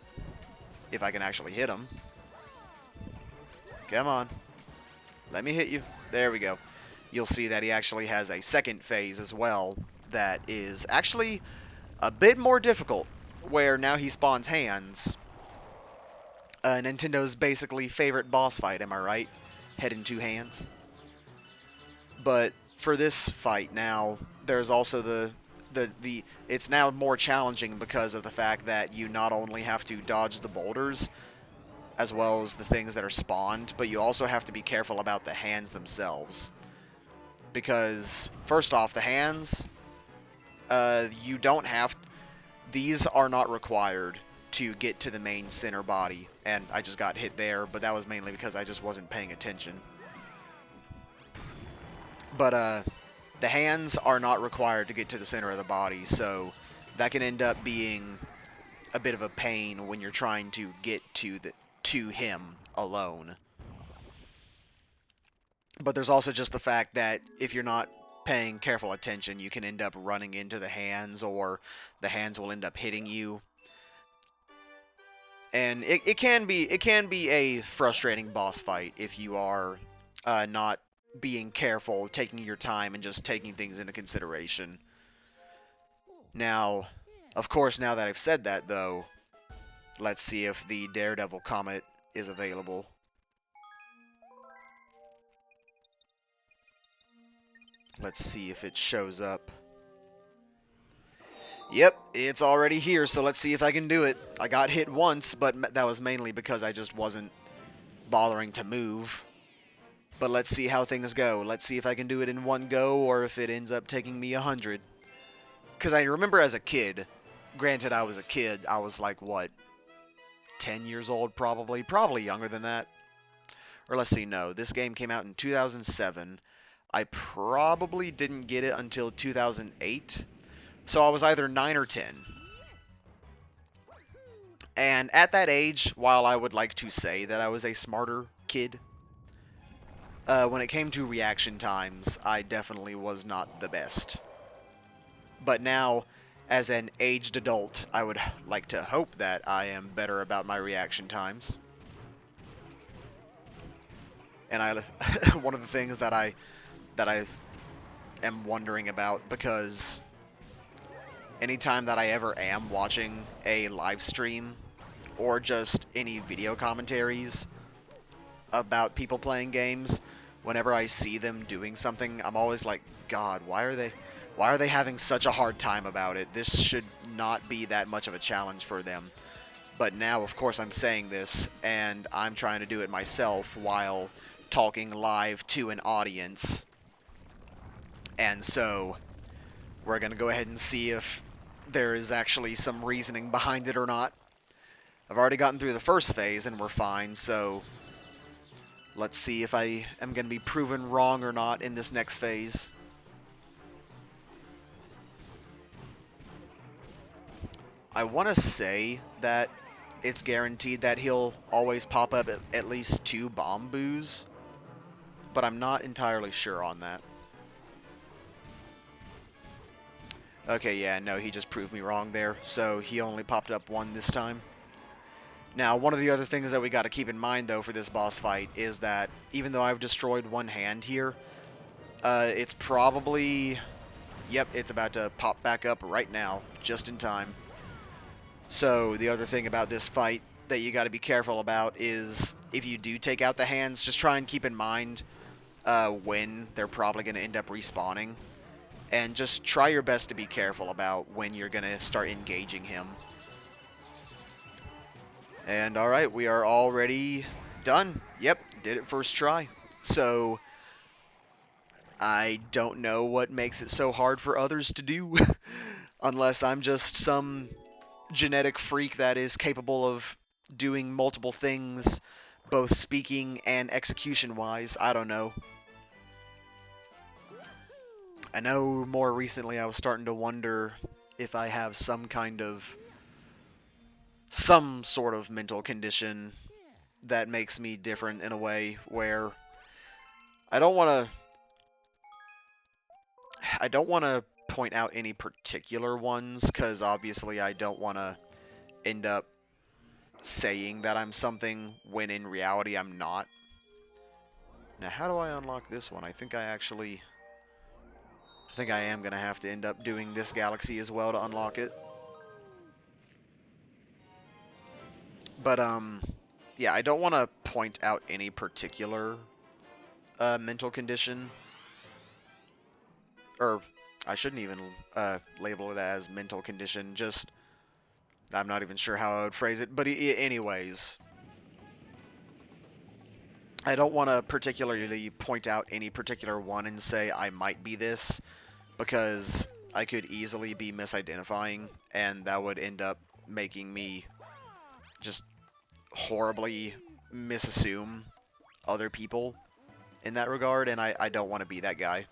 if I can actually hit him. Come on. Let me hit you. There we go. You'll see that he actually has a second phase as well that is actually a bit more difficult, where now he spawns hands. Nintendo's basically favorite boss fight, am I right? Head and two hands. But for this fight now, there's also the it's now more challenging because of the fact that you not only have to dodge the boulders as well as the things that are spawned, but you also have to be careful about the hands themselves. Because first off, the hands, you don't have, these are not required to get to the main center body, and I just got hit there, but that was mainly because I just wasn't paying attention. But the hands are not required to get to the center of the body, so that can end up being a bit of a pain when you're trying to get to him alone. But there's also just the fact that if you're not paying careful attention, you can end up running into the hands, or the hands will end up hitting you. And it can be a frustrating boss fight if you are not being careful, taking your time, and just taking things into consideration. Now, of course, now that I've said that, though, let's see if the Daredevil Comet is available. Let's see if it shows up. Yep, it's already here, so let's see if I can do it. I got hit once, but that was mainly because I just wasn't bothering to move. But let's see how things go. Let's see if I can do it in one go, or if it ends up taking me 100. Because I remember as a kid, granted I was a kid, I was like, what, 10 years old probably? Probably younger than that. Or let's see, no, this game came out in 2007. I probably didn't get it until 2008. So I was either 9 or 10. And at that age, while I would like to say that I was a smarter kid, when it came to reaction times, I definitely was not the best. But now, as an aged adult, I would like to hope that I am better about my reaction times. And one of the things that I am wondering about, because anytime that I ever am watching a live stream or just any video commentaries about people playing games, whenever I see them doing something, I'm always like, God, why are they having such a hard time about it? This should not be that much of a challenge for them. But now, of course, I'm saying this, and I'm trying to do it myself while talking live to an audience. And so, we're going to go ahead and see if there is actually some reasoning behind it or not. I've already gotten through the first phase, and we're fine, so let's see if I am going to be proven wrong or not in this next phase. I want to say that it's guaranteed that he'll always pop up at least 2 bomb boos, but I'm not entirely sure on that. Okay, yeah, no, he just proved me wrong there, so he only popped up 1 this time. Now, one of the other things that we got to keep in mind, though, for this boss fight is that even though I've destroyed 1 hand here, it's probably... Yep, it's about to pop back up right now, just in time. So, the other thing about this fight that you got to be careful about is if you do take out the hands, just try and keep in mind when they're probably going to end up respawning. And just try your best to be careful about when you're going to start engaging him. And alright, we are already done. Yep, did it first try. So, I don't know what makes it so hard for others to do. Unless I'm just some genetic freak that is capable of doing multiple things, both speaking and execution-wise. I don't know. I know more recently I was starting to wonder if I have some sort of mental condition that makes me different in a way where I don't want to point out any particular ones, because obviously I don't want to end up saying that I'm something when in reality I'm not. Now, how do I unlock this one? I think I am going to have to end up doing this galaxy as well to unlock it. But, yeah, I don't want to point out any particular mental condition. Or, I shouldn't even label it as mental condition, just... I'm not even sure how I would phrase it, but anyways... I don't want to particularly point out any particular one and say I might be this, because I could easily be misidentifying, and that would end up making me just horribly misassume other people in that regard, and I don't want to be that guy.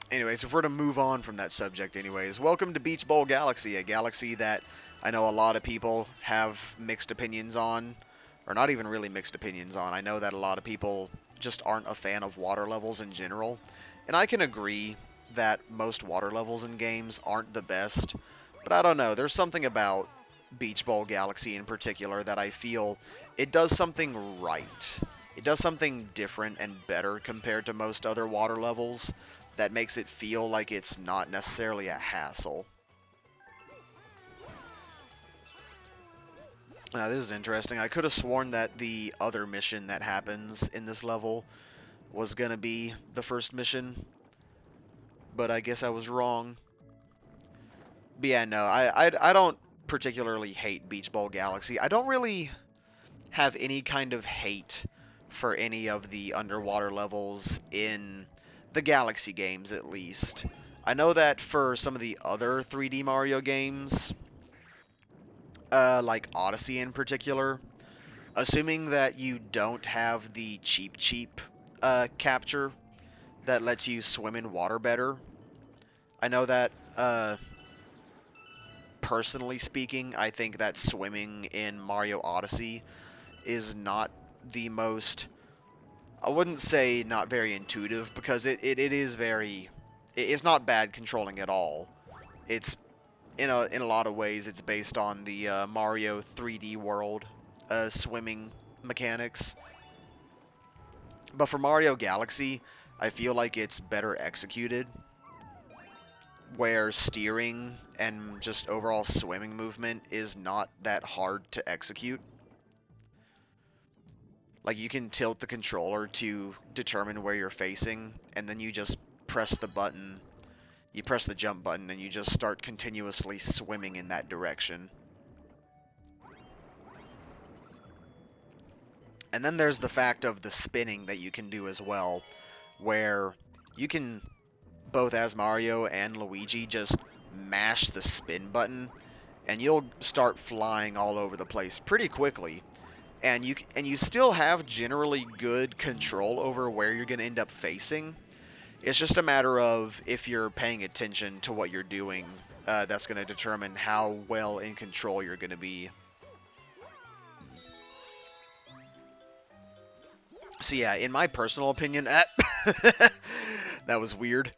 Anyways, if we're to move on from that subject anyways, welcome to Beach Bowl Galaxy, a galaxy that I know a lot of people have mixed opinions on, or not even really mixed opinions on. I know that a lot of people just aren't a fan of water levels in general, and I can agree that most water levels in games aren't the best, but I don't know, there's something about Beach Bowl Galaxy in particular that I feel it does something right. It does something different and better compared to most other water levels that makes it feel like it's not necessarily a hassle. Now, this is interesting. I could have sworn that the other mission that happens in this level was going to be the first mission, but I guess I was wrong. But yeah, no, I don't particularly hate Beach Bowl Galaxy. I don't really have any kind of hate for any of the underwater levels in the Galaxy games, at least. I know that for some of the other 3D Mario games, like Odyssey in particular, assuming that you don't have the cheap capture that lets you swim in water better, I know that, personally speaking, I think that swimming in Mario Odyssey is not the most, I wouldn't say not very intuitive, because it is very, it's not bad controlling at all. It's, in a lot of ways, it's based on the Mario 3D World swimming mechanics. But for Mario Galaxy, I feel like it's better executed, where steering and just overall swimming movement is not that hard to execute. Like, you can tilt the controller to determine where you're facing, and then you just press the button, you press the jump button, and you just start continuously swimming in that direction. And then there's the fact of the spinning that you can do as well, where you can, both as Mario and Luigi, just mash the spin button, and you'll start flying all over the place pretty quickly. And you still have generally good control over where you're going to end up facing. It's just a matter of if you're paying attention to what you're doing, that's going to determine how well in control you're going to be. So yeah, in my personal opinion, that was weird.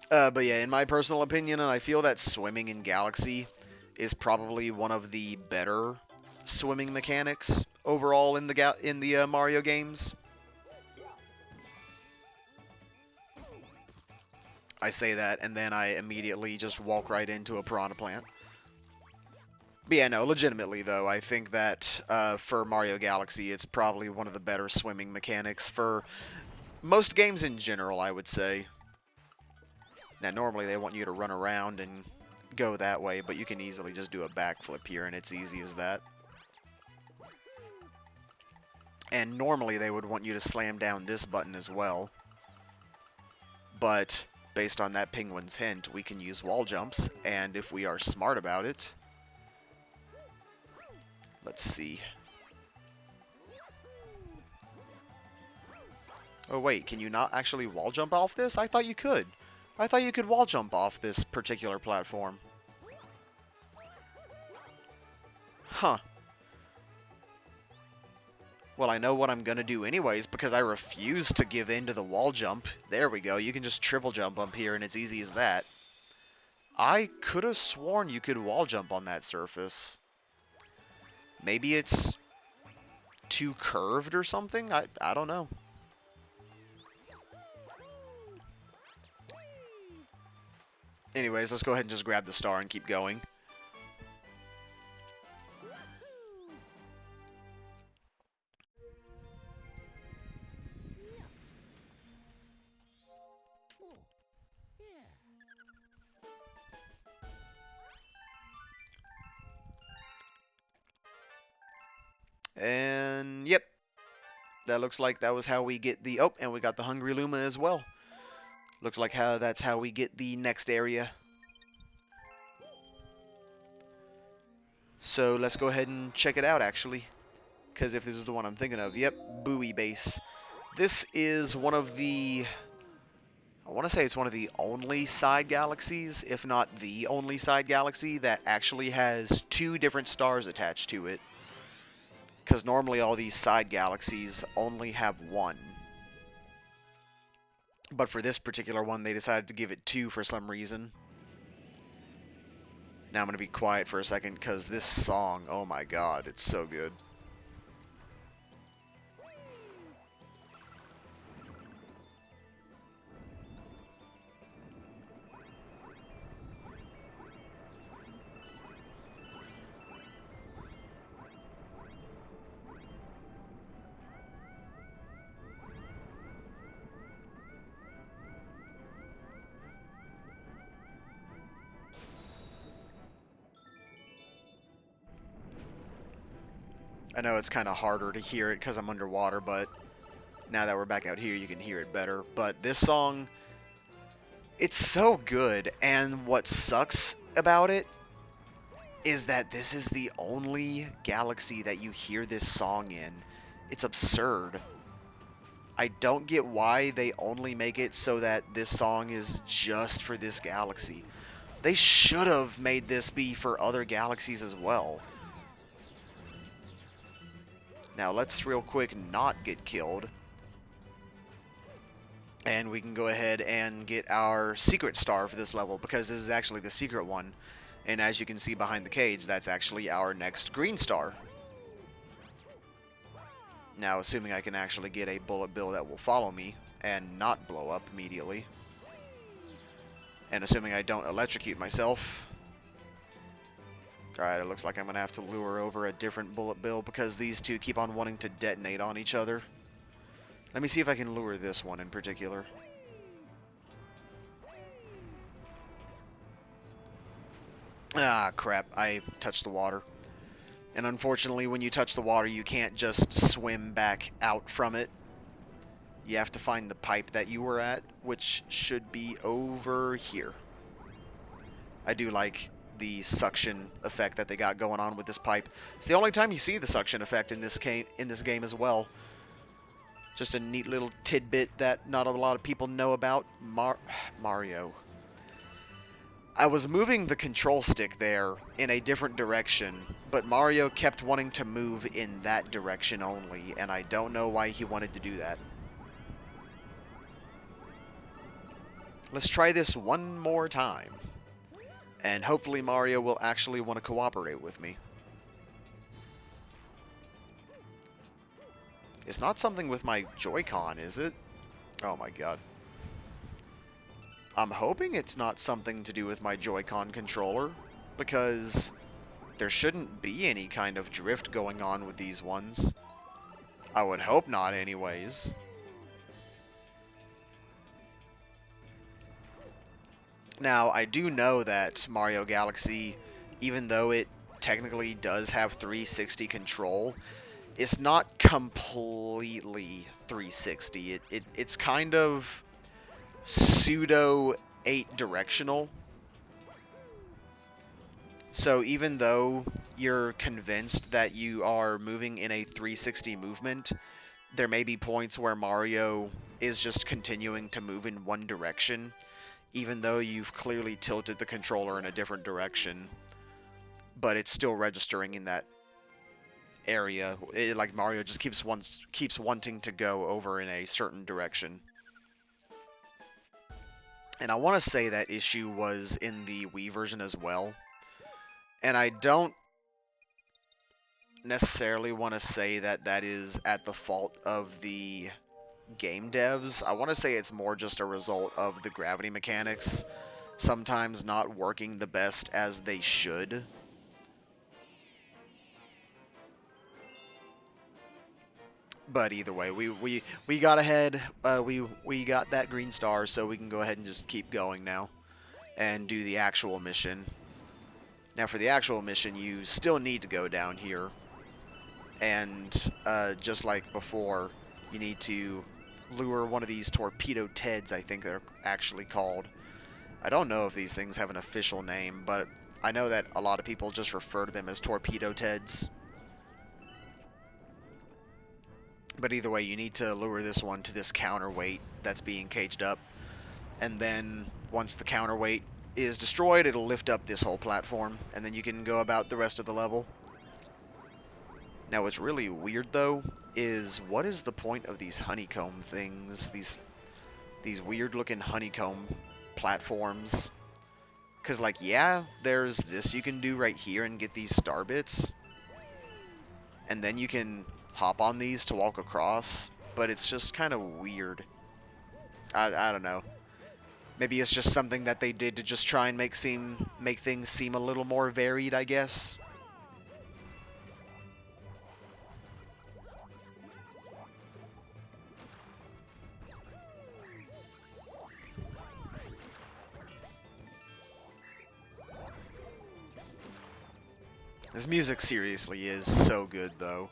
But yeah, in my personal opinion, I feel that swimming in Galaxy is probably one of the better swimming mechanics overall in the Mario games. I say that, and then I immediately just walk right into a piranha plant. But yeah, no, legitimately though, I think that for Mario Galaxy, it's probably one of the better swimming mechanics for most games in general, I would say. Now, normally they want you to run around and go that way, but you can easily just do a backflip here, and it's easy as that. And normally they would want you to slam down this button as well. But based on that penguin's hint, we can use wall jumps, and if we are smart about it... Let's see. Oh wait, can you not actually wall jump off this? I thought you could. I thought you could wall jump off this particular platform. Huh. Well, I know what I'm gonna do anyways, because I refuse to give in to the wall jump. There we go, you can just triple jump up here, and it's easy as that. I could have sworn you could wall jump on that surface. Maybe it's too curved or something? I don't know. Anyways, let's go ahead and just grab the star and keep going. And yep, that looks like that was how we get the... Oh, and we got the Hungry Luma as well. Looks like that's how we get the next area. So let's go ahead and check it out, actually. Because if this is the one I'm thinking of, yep, Buoy Base. This is one of the... I want to say it's one of the only side galaxies, if not the only side galaxy, that actually has two different stars attached to it. Because normally all these side galaxies only have one. But for this particular one, they decided to give it two for some reason. Now I'm going to be quiet for a second, because this song, oh my god, it's so good. I know it's kind of harder to hear it because I'm underwater, but now that we're back out here, you can hear it better. But this song, it's so good, and what sucks about it is that this is the only galaxy that you hear this song in. It's absurd. I don't get why they only make it so that this song is just for this galaxy. They should have made this be for other galaxies as well. Now let's real quick not get killed. And we can go ahead and get our secret star for this level, because this is actually the secret one. And as you can see behind the cage, that's actually our next green star. Now, assuming I can actually get a bullet bill that will follow me and not blow up immediately. And assuming I don't electrocute myself. Alright, it looks like I'm going to have to lure over a different bullet bill because these two keep on wanting to detonate on each other. Let me see if I can lure this one in particular. Ah, crap. I touched the water. And unfortunately, when you touch the water, you can't just swim back out from it. You have to find the pipe that you were at, which should be over here. I do like the suction effect that they got going on with this pipe. It's the only time you see the suction effect in this game as well. Just a neat little tidbit that not a lot of people know about. Mario. I was moving the control stick there in a different direction, but Mario kept wanting to move in that direction only, and I don't know why he wanted to do that. Let's try this one more time, and hopefully Mario will actually want to cooperate with me. It's not something with my Joy-Con, is it? Oh my god. I'm hoping it's not something to do with my Joy-Con controller, because there shouldn't be any kind of drift going on with these ones. I would hope not anyways. Now, I do know that Mario Galaxy, even though it technically does have 360 control, it's not completely 360. It's kind of pseudo 8 directional. So even though you're convinced that you are moving in a 360 movement, there may be points where Mario is just continuing to move in one direction, even though you've clearly tilted the controller in a different direction, but it's still registering in that area. Like Mario just keeps wanting to go over in a certain direction. And I want to say that issue was in the Wii version as well. And I don't necessarily want to say that that is at the fault of the game devs. I want to say it's more just a result of the gravity mechanics sometimes not working the best as they should. But either way, we got ahead. We got that green star, so we can go ahead and just keep going now and do the actual mission. Now, for the actual mission, you still need to go down here, and just like before, you need to lure one of these torpedo Teds, I think they're actually called. I don't know if these things have an official name, but I know that a lot of people just refer to them as torpedo Teds. But either way, you need to lure this one to this counterweight that's being caged up. And then, once the counterweight is destroyed, it'll lift up this whole platform, and then you can go about the rest of the level. Now, what's really weird, though, is what is the point of these honeycomb things? These weird-looking honeycomb platforms. Because, like, yeah, there's this you can do right here and get these star bits. And then you can hop on these to walk across, but it's just kind of weird. I don't know. Maybe it's just something that they did to just try and make things seem a little more varied, I guess. This music seriously is so good, though.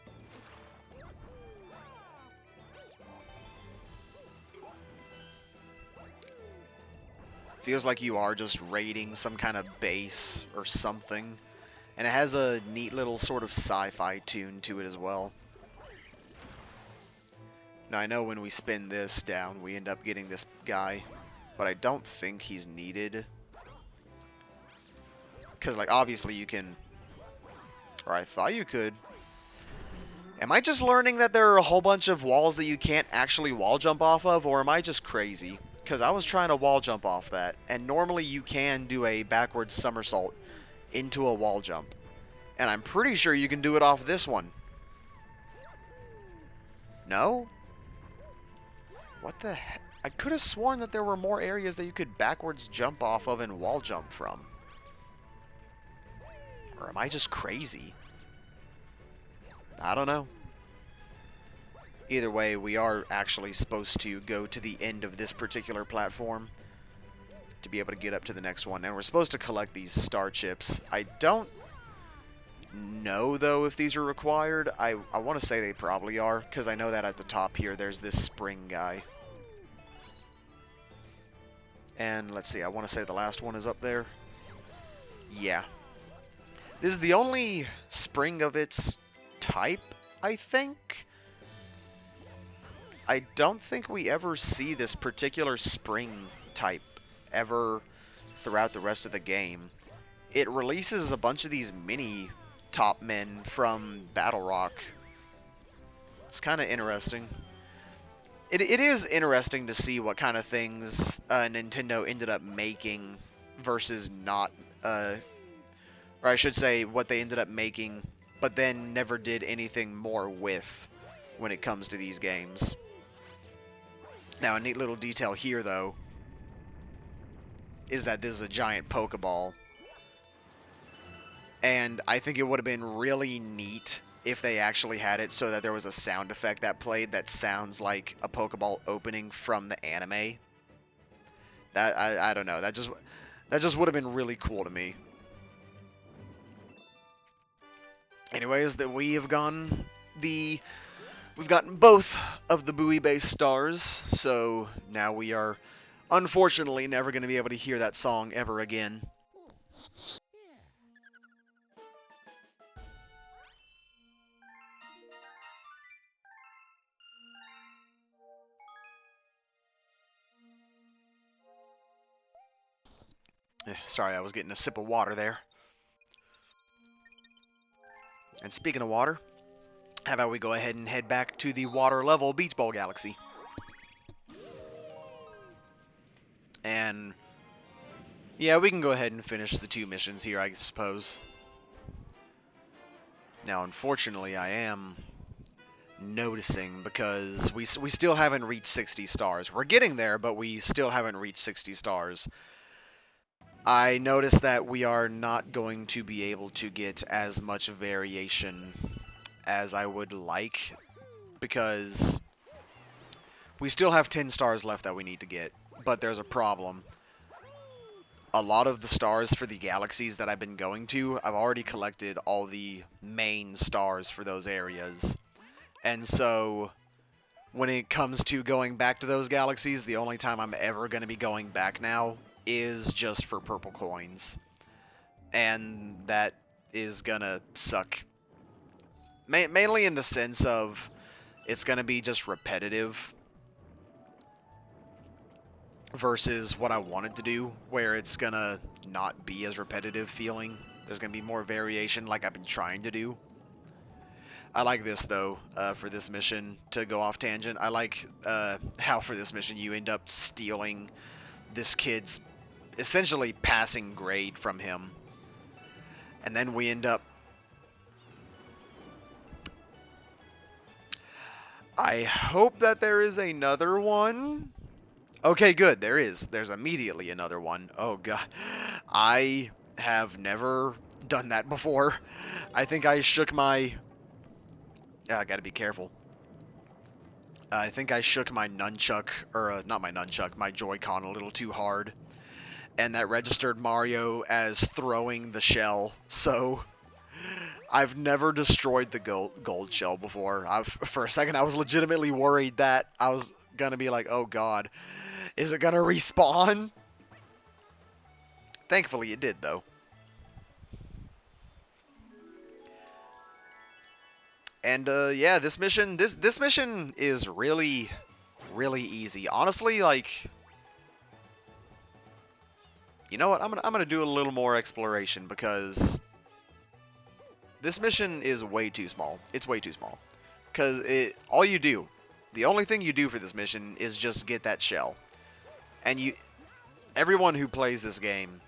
Feels like you are just raiding some kind of base or something. And it has a neat little sort of sci-fi tune to it as well. Now I know when we spin this down, we end up getting this guy, but I don't think he's needed. Because, like, obviously you can... Or I thought you could. Am I just learning that there are a whole bunch of walls that you can't actually wall jump off of, or am I just crazy? Because I was trying to wall jump off that, and normally you can do a backwards somersault into a wall jump. And I'm pretty sure you can do it off this one. No? What the heck? I could have sworn that there were more areas that you could backwards jump off of and wall jump from. Or am I just crazy? I don't know. Either way, we are actually supposed to go to the end of this particular platform to be able to get up to the next one. And we're supposed to collect these star chips. I don't know, though, if these are required. I want to say they probably are, because I know that at the top here there's this spring guy. And let's see, I want to say the last one is up there. Yeah. This is the only spring of its type, I think. I don't think we ever see this particular spring type ever throughout the rest of the game. It releases a bunch of these mini top men from Battle Rock. It's kind of interesting. It is interesting to see what kind of things Nintendo ended up making versus not, or I should say what they ended up making, but then never did anything more with when it comes to these games. Now, a neat little detail here, though, is that this is a giant Pokeball. And I think it would have been really neat if they actually had it so that there was a sound effect that played that sounds like a Pokeball opening from the anime. That I don't know. That just would have been really cool to me. Anyways, that we have we've gotten both of the buoy base stars, so now we are unfortunately never going to be able to hear that song ever again. Sorry, I was getting a sip of water there. And speaking of water, how about we go ahead and head back to the water level Beach Ball Galaxy. And yeah, we can go ahead and finish the 2 missions here, I suppose. Now, unfortunately, I am noticing because we still haven't reached 60 stars. We're getting there, but we still haven't reached 60 stars. I noticed that we are not going to be able to get as much variation as I would like because we still have 10 stars left that we need to get, but there's a problem. A lot of the stars for the galaxies that I've been going to, I've already collected all the main stars for those areas. And so, when it comes to going back to those galaxies, the only time I'm ever going to be going back now is just for purple coins. And that is going to suck. Mainly in the sense of, it's going to be just repetitive versus what I wanted to do, where it's gonna not be as repetitive feeling. There's gonna be more variation like I've been trying to do. I like this, though, for this mission, to go off tangent. I like how for this mission you end up stealing this kid's essentially passing grade from him. And then we end up... I hope that there is another one. Okay, good. There is. There's immediately another one. Oh, God. I have never done that before. I think I shook my... I gotta be careful. I think I shook my nunchuck, or not my nunchuck, my Joy-Con a little too hard. And that registered Mario as throwing the shell. So, I've never destroyed the gold shell before. For a second, I was legitimately worried that I was gonna be like, oh, God. Is it gonna respawn? Thankfully it did, though. And yeah, this mission is really easy. Honestly, like, you know what? I'm gonna do a little more exploration because this mission is way too small. It's way too small. Cause the only thing you do for this mission is just get that shell. And everyone who plays this game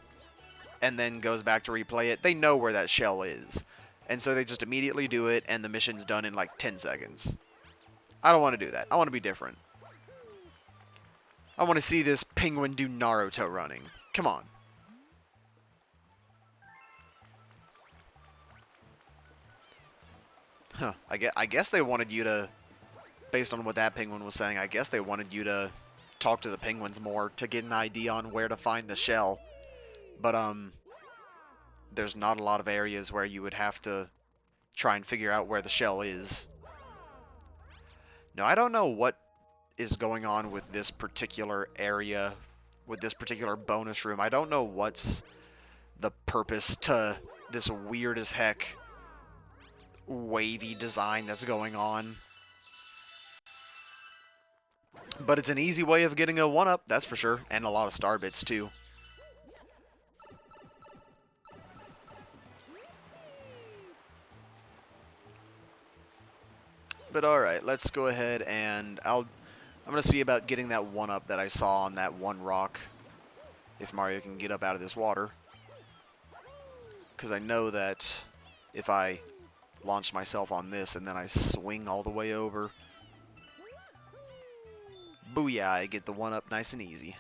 and then goes back to replay it, they know where that shell is. And so they just immediately do it and the mission's done in like 10 seconds. I don't want to do that. I want to be different. I want to see this penguin do Naruto running. Come on. Huh. I guess they wanted you to, based on what that penguin was saying, I guess they wanted you to talk to the penguins more to get an idea on where to find the shell. But, there's not a lot of areas where you would have to try and figure out where the shell is. Now, I don't know what is going on with this particular area, with this particular bonus room. I don't know what's the purpose to this weird as heck wavy design that's going on. But it's an easy way of getting a 1-up, that's for sure, and a lot of star bits too. But alright, let's go ahead and I'm going to see about getting that 1-up that I saw on that one rock. If Mario can get up out of this water. Because I know that if I launch myself on this and then I swing all the way over, booyah, I get the 1-up nice and easy.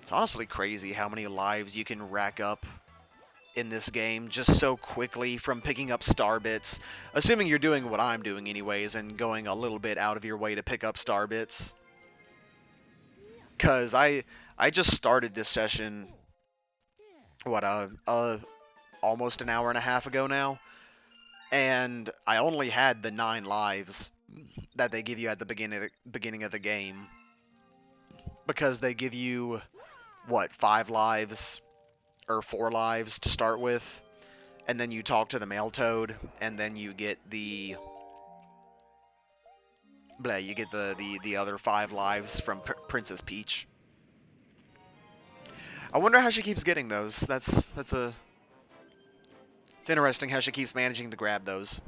It's honestly crazy how many lives you can rack up in this game just so quickly from picking up star bits. Assuming you're doing what I'm doing anyways and going a little bit out of your way to pick up star bits. Because I just started this session, what, almost an hour and a half ago now. And I only had the 9 lives that they give you at the beginning of the game. Because they give you, what, 5 lives? Or 4 lives to start with. And then you talk to the male toad, and then you get the the other 5 lives from Princess Peach. I wonder how she keeps getting those. It's interesting how she keeps managing to grab those.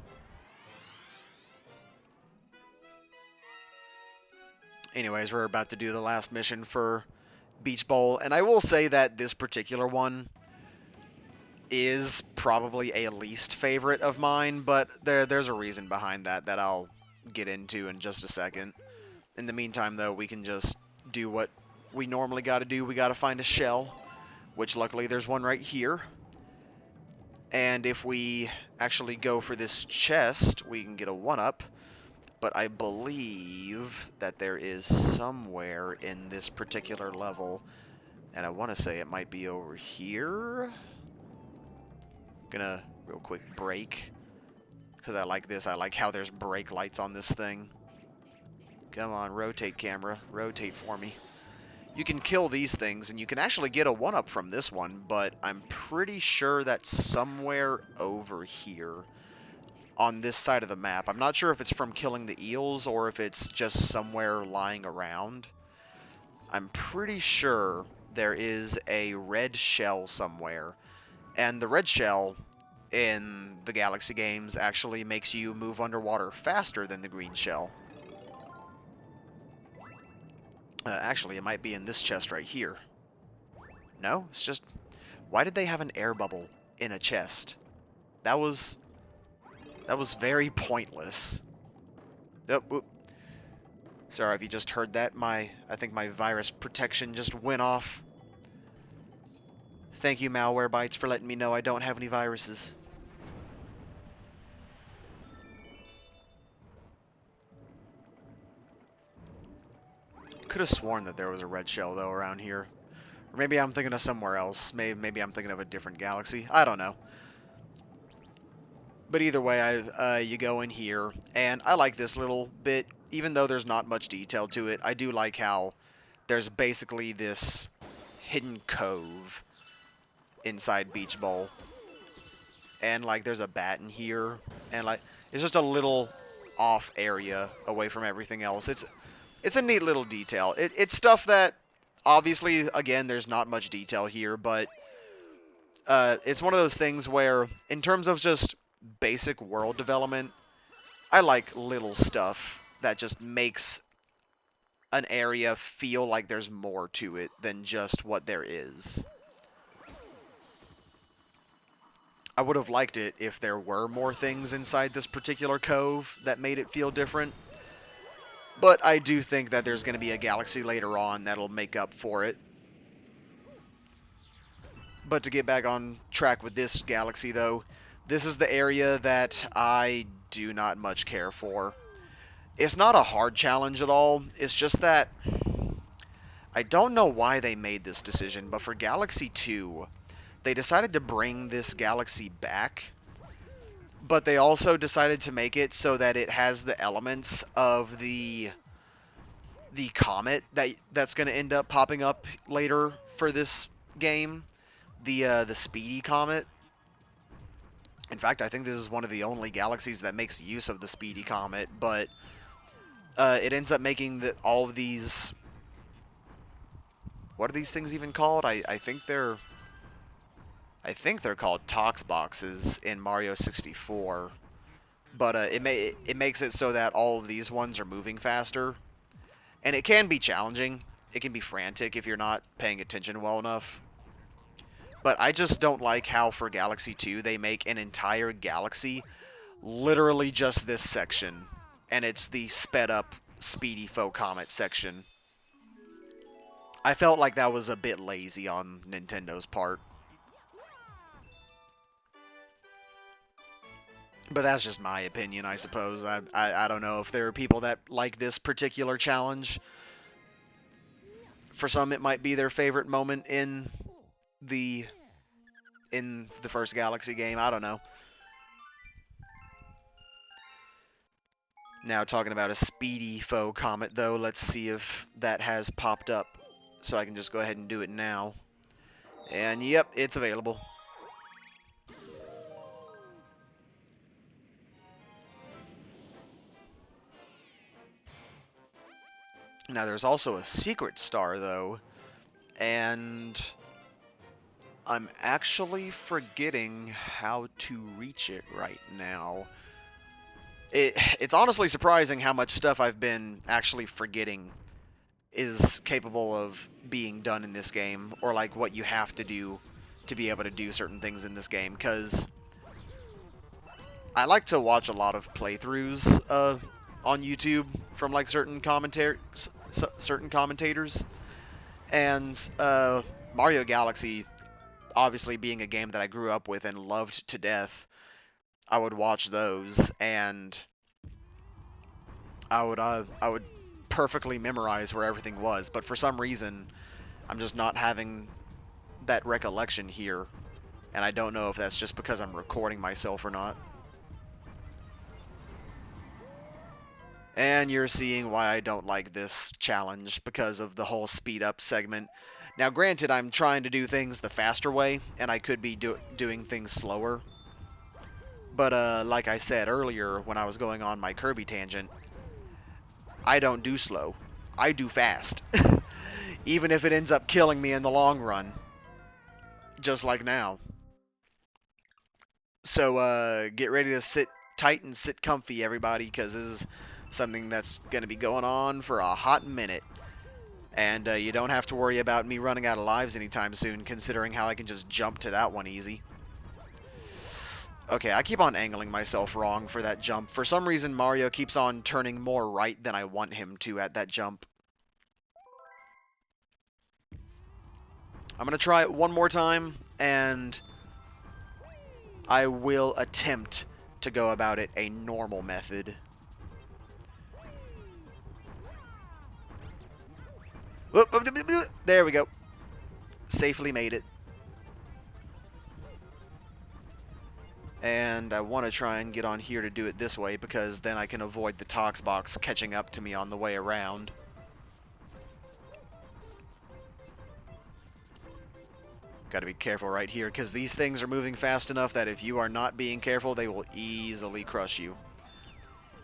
Anyways, we're about to do the last mission for Beach Bowl, and I will say that this particular one is probably a least favorite of mine, but there's a reason behind that I'll get into in just a second. In the meantime, though, we can just do what we normally got to do. We got to find a shell, which luckily there's one right here. And if we actually go for this chest, we can get a 1-up. But I believe that there is somewhere in this particular level, and I want to say it might be over here. Gonna real quick brake, because I like this. I like how there's brake lights on this thing. Come on, rotate camera. Rotate for me. You can kill these things, and you can actually get a 1-up from this one, but I'm pretty sure that's somewhere over here on this side of the map. I'm not sure if it's from killing the eels or if it's just somewhere lying around. I'm pretty sure there is a red shell somewhere, and the red shell in the Galaxy games actually makes you move underwater faster than the green shell. Actually, it might be in this chest right here. No, it's just... Why did they have an air bubble in a chest? That was very pointless. Oh, sorry if you just heard that. I think my virus protection just went off. Thank you, Malwarebytes, for letting me know I don't have any viruses. Could have sworn that there was a red shell, though, around here. Or maybe I'm thinking of somewhere else. Maybe I'm thinking of a different galaxy. I don't know. But either way, you go in here, and I like this little bit. Even though there's not much detail to it, I do like how there's basically this hidden cove inside Beach Bowl. and like there's a bat in here, and like it's just a little off area away from everything else. It's a neat little detail. It's stuff that obviously, again, there's not much detail here, but it's one of those things where, in terms of just basic world development, I like little stuff that just makes an area feel like there's more to it than just what there is. I would have liked it if there were more things inside this particular cove that made it feel different, but I do think that there's going to be a galaxy later on that'll make up for it. But to get back on track with this galaxy, though, this is the area that I do not much care for. It's not a hard challenge at all, it's just that I don't know why they made this decision, but for Galaxy 2, they decided to bring this galaxy back, but they also decided to make it so that it has the elements of the comet that's going to end up popping up later for this game, the Speedy Comet. In fact, I think this is one of the only galaxies that makes use of the Speedy Comet, but it ends up making all of these... What are these things even called? I think they're called Tox Boxes in Mario 64. But it makes it so that all of these ones are moving faster. And it can be challenging. It can be frantic if you're not paying attention well enough. But I just don't like how for Galaxy 2 they make an entire galaxy literally just this section. And it's the sped up Speedy Foe Comet section. I felt like that was a bit lazy on Nintendo's part. But that's just my opinion, I suppose. I don't know if there are people that like this particular challenge. For some, it might be their favorite moment in the first Galaxy game. I don't know. Now, talking about a Speedy Foe Comet, though, let's see if that has popped up. So I can just go ahead and do it now. And yep, it's available. Now, there's also a secret star, though, and I'm actually forgetting how to reach it right now. It's honestly surprising how much stuff I've been actually forgetting is capable of being done in this game, or like what you have to do to be able to do certain things in this game, because I like to watch a lot of playthroughs on YouTube from like certain commentators, and Mario Galaxy, obviously being a game that I grew up with and loved to death, I would watch those, and I would perfectly memorize where everything was, but for some reason, I'm just not having that recollection here, and I don't know if that's just because I'm recording myself or not. And you're seeing why I don't like this challenge, because of the whole speed up segment. Now granted, I'm trying to do things the faster way, and I could be doing things slower. But like I said earlier when I was going on my Kirby tangent, I don't do slow. I do fast. Even if it ends up killing me in the long run. Just like now. So get ready to sit tight and sit comfy, everybody, because this is something that's going to be going on for a hot minute. And you don't have to worry about me running out of lives anytime soon, considering how I can just jump to that one easy. Okay, I keep on angling myself wrong for that jump. For some reason, Mario keeps on turning more right than I want him to at that jump. I'm going to try it one more time, and I will attempt to go about it a normal method. There we go. Safely made it. And I want to try and get on here to do it this way, because then I can avoid the Tox Box catching up to me on the way around. Gotta be careful right here, because these things are moving fast enough that if you are not being careful, they will easily crush you.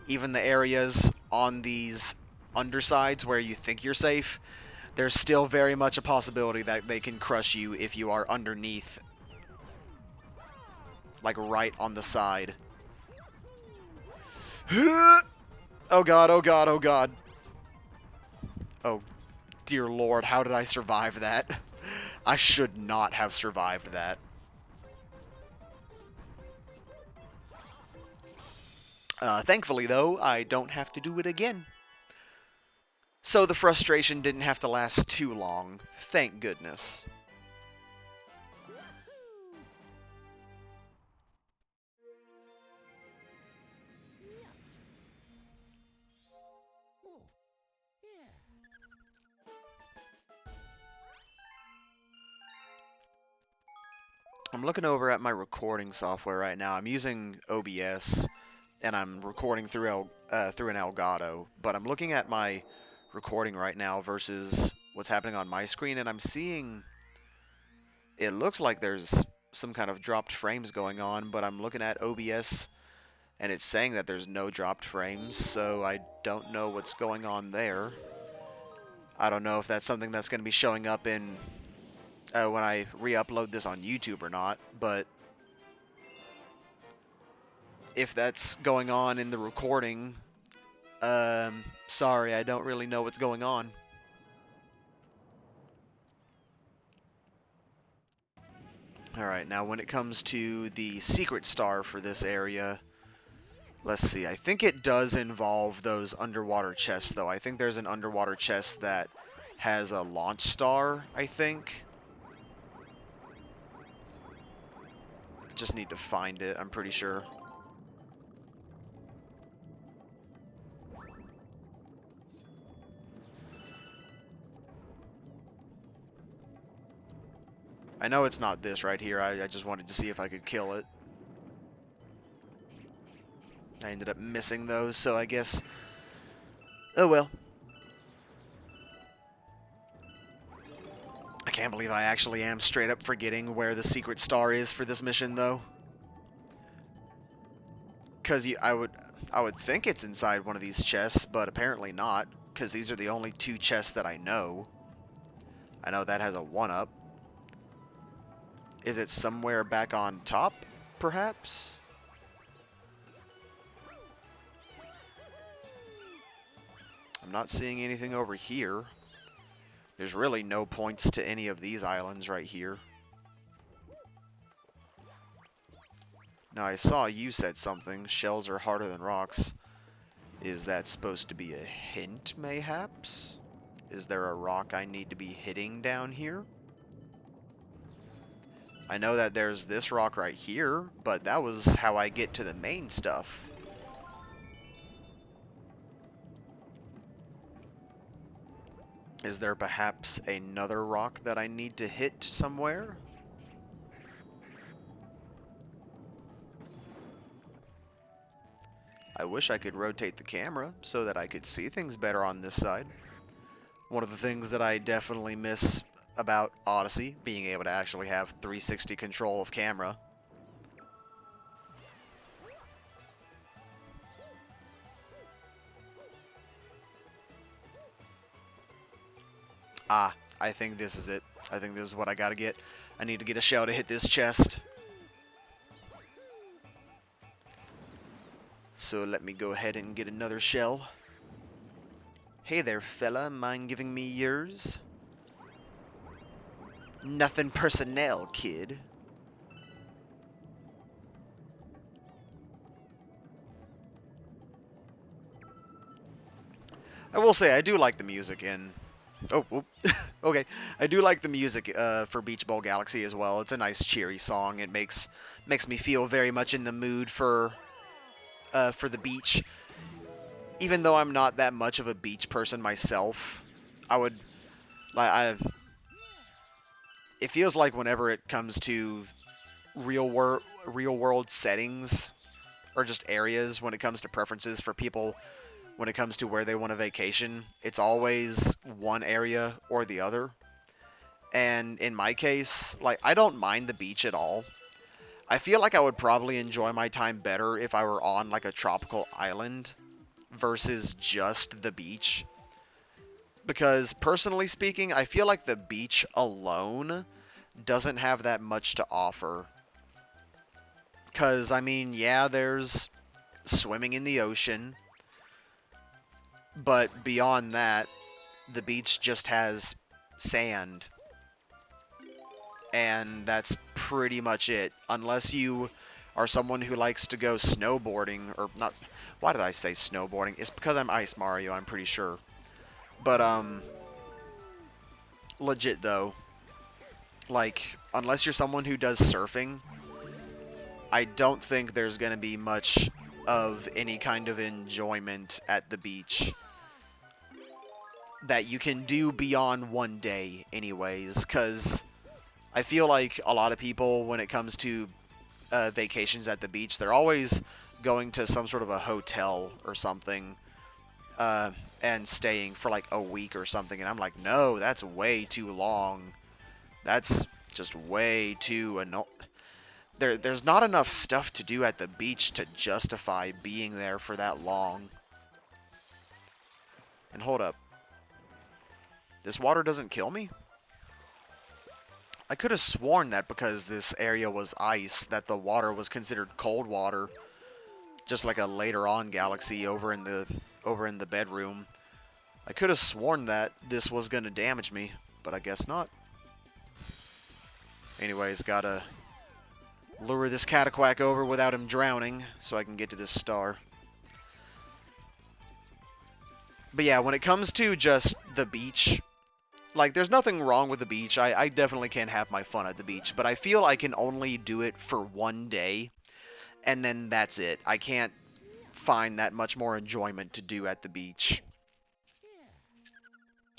Even the areas on these undersides where you think you're safe, there's still very much a possibility that they can crush you if you are underneath, like right on the side. Oh god, oh god, oh god. Oh dear lord, how did I survive that? I should not have survived that. Thankfully, though, I don't have to do it again. So the frustration didn't have to last too long. Thank goodness. I'm looking over at my recording software right now. I'm using OBS, and I'm recording through through an Elgato. But I'm looking at my recording right now versus what's happening on my screen, and I'm seeing it looks like there's some kind of dropped frames going on. But I'm looking at OBS, and it's saying that there's no dropped frames, so I don't know what's going on there. I don't know if that's something that's going to be showing up in when I re-upload this on YouTube or not, but if that's going on in the recording, sorry, I don't really know what's going on. Alright, now when it comes to the secret star for this area, let's see, I think it does involve those underwater chests, though. I think there's an underwater chest that has a launch star, I think. Just need to find it, I'm pretty sure. I know it's not this right here. I just wanted to see if I could kill it. I ended up missing those, so I guess... Oh well. I can't believe I actually am straight up forgetting where the secret star is for this mission, though. Because I would think it's inside one of these chests, but apparently not, because these are the only two chests that I know. I know that has a 1-up. Is it somewhere back on top, perhaps? I'm not seeing anything over here. There's really no points to any of these islands right here. Now, I saw you said something. Shells are harder than rocks. Is that supposed to be a hint, mayhaps? Is there a rock I need to be hitting down here? I know that there's this rock right here, but that was how I get to the main stuff. Is there perhaps another rock that I need to hit somewhere? I wish I could rotate the camera so that I could see things better on this side. One of the things that I definitely miss about Odyssey, being able to actually have 360 control of camera. Ah, I think this is it. I think this is what I gotta get. I need to get a shell to hit this chest. So let me go ahead and get another shell. Hey there, fella. Mind giving me yours? Nothing personnel, kid. I will say, I do like the music in... Oh, okay. I do like the music for Beach Bowl Galaxy as well. It's a nice, cheery song. It makes me feel very much in the mood for the beach. Even though I'm not that much of a beach person myself, I would... It feels like whenever it comes to real world settings, or just areas, when it comes to preferences for people, when it comes to where they want to vacation, it's always one area or the other. And in my case, like, I don't mind the beach at all. I feel like I would probably enjoy my time better if I were on like a tropical island versus just the beach. Because personally speaking, I feel like the beach alone doesn't have that much to offer. Because, I mean, yeah, there's swimming in the ocean, but beyond that, the beach just has sand. And that's pretty much it. Unless you are someone who likes to go snowboarding, or not. Why did I say snowboarding? It's because I'm Ice Mario, I'm pretty sure. But, legit though, like, unless you're someone who does surfing, I don't think there's going to be much of any kind of enjoyment at the beach that you can do beyond one day anyways, because I feel like a lot of people, when it comes to vacations at the beach, they're always going to some sort of a hotel or something and staying for like a week or something, and I'm like, no, that's way too long. That's just way too annoying. There's not enough stuff to do at the beach to justify being there for that long. And hold up. This water doesn't kill me? I could have sworn that because this area was ice, that the water was considered cold water. Just like a later on galaxy over in the bedroom. I could have sworn that this was going to damage me, but I guess not. Anyways, gotta lure this Cataquack over without him drowning so I can get to this star. But yeah, when it comes to just the beach, like, there's nothing wrong with the beach. I definitely can have my fun at the beach, but I feel I can only do it for one day, and then that's it. I can't find that much more enjoyment to do at the beach.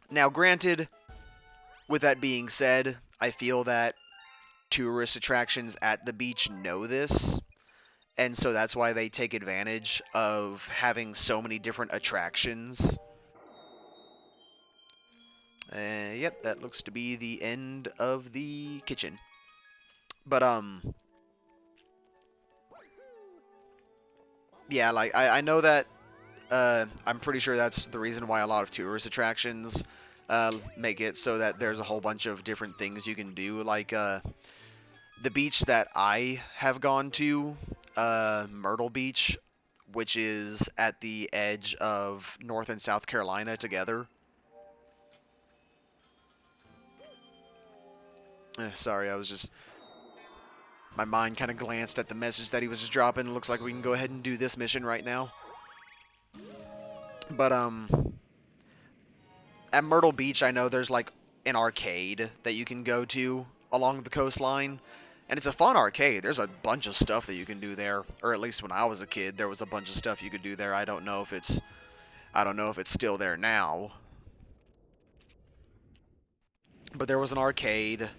Now, granted, with that being said, I feel that tourist attractions at the beach know this, and so that's why they take advantage of having so many different attractions. Yep, that looks to be the end of the kitchen. But, yeah, like, I know that, I'm pretty sure that's the reason why a lot of tourist attractions, make it so that there's a whole bunch of different things you can do, like, the beach that I have gone to, Myrtle Beach, which is at the edge of North and South Carolina together. Sorry, I was just... My mind kind of glanced at the message that he was just dropping. It looks like we can go ahead and do this mission right now. But, at Myrtle Beach, I know there's, like, an arcade that you can go to along the coastline. And it's a fun arcade. There's a bunch of stuff that you can do there. Or at least when I was a kid, there was a bunch of stuff you could do there. I don't know if it's still there now. But there was an arcade,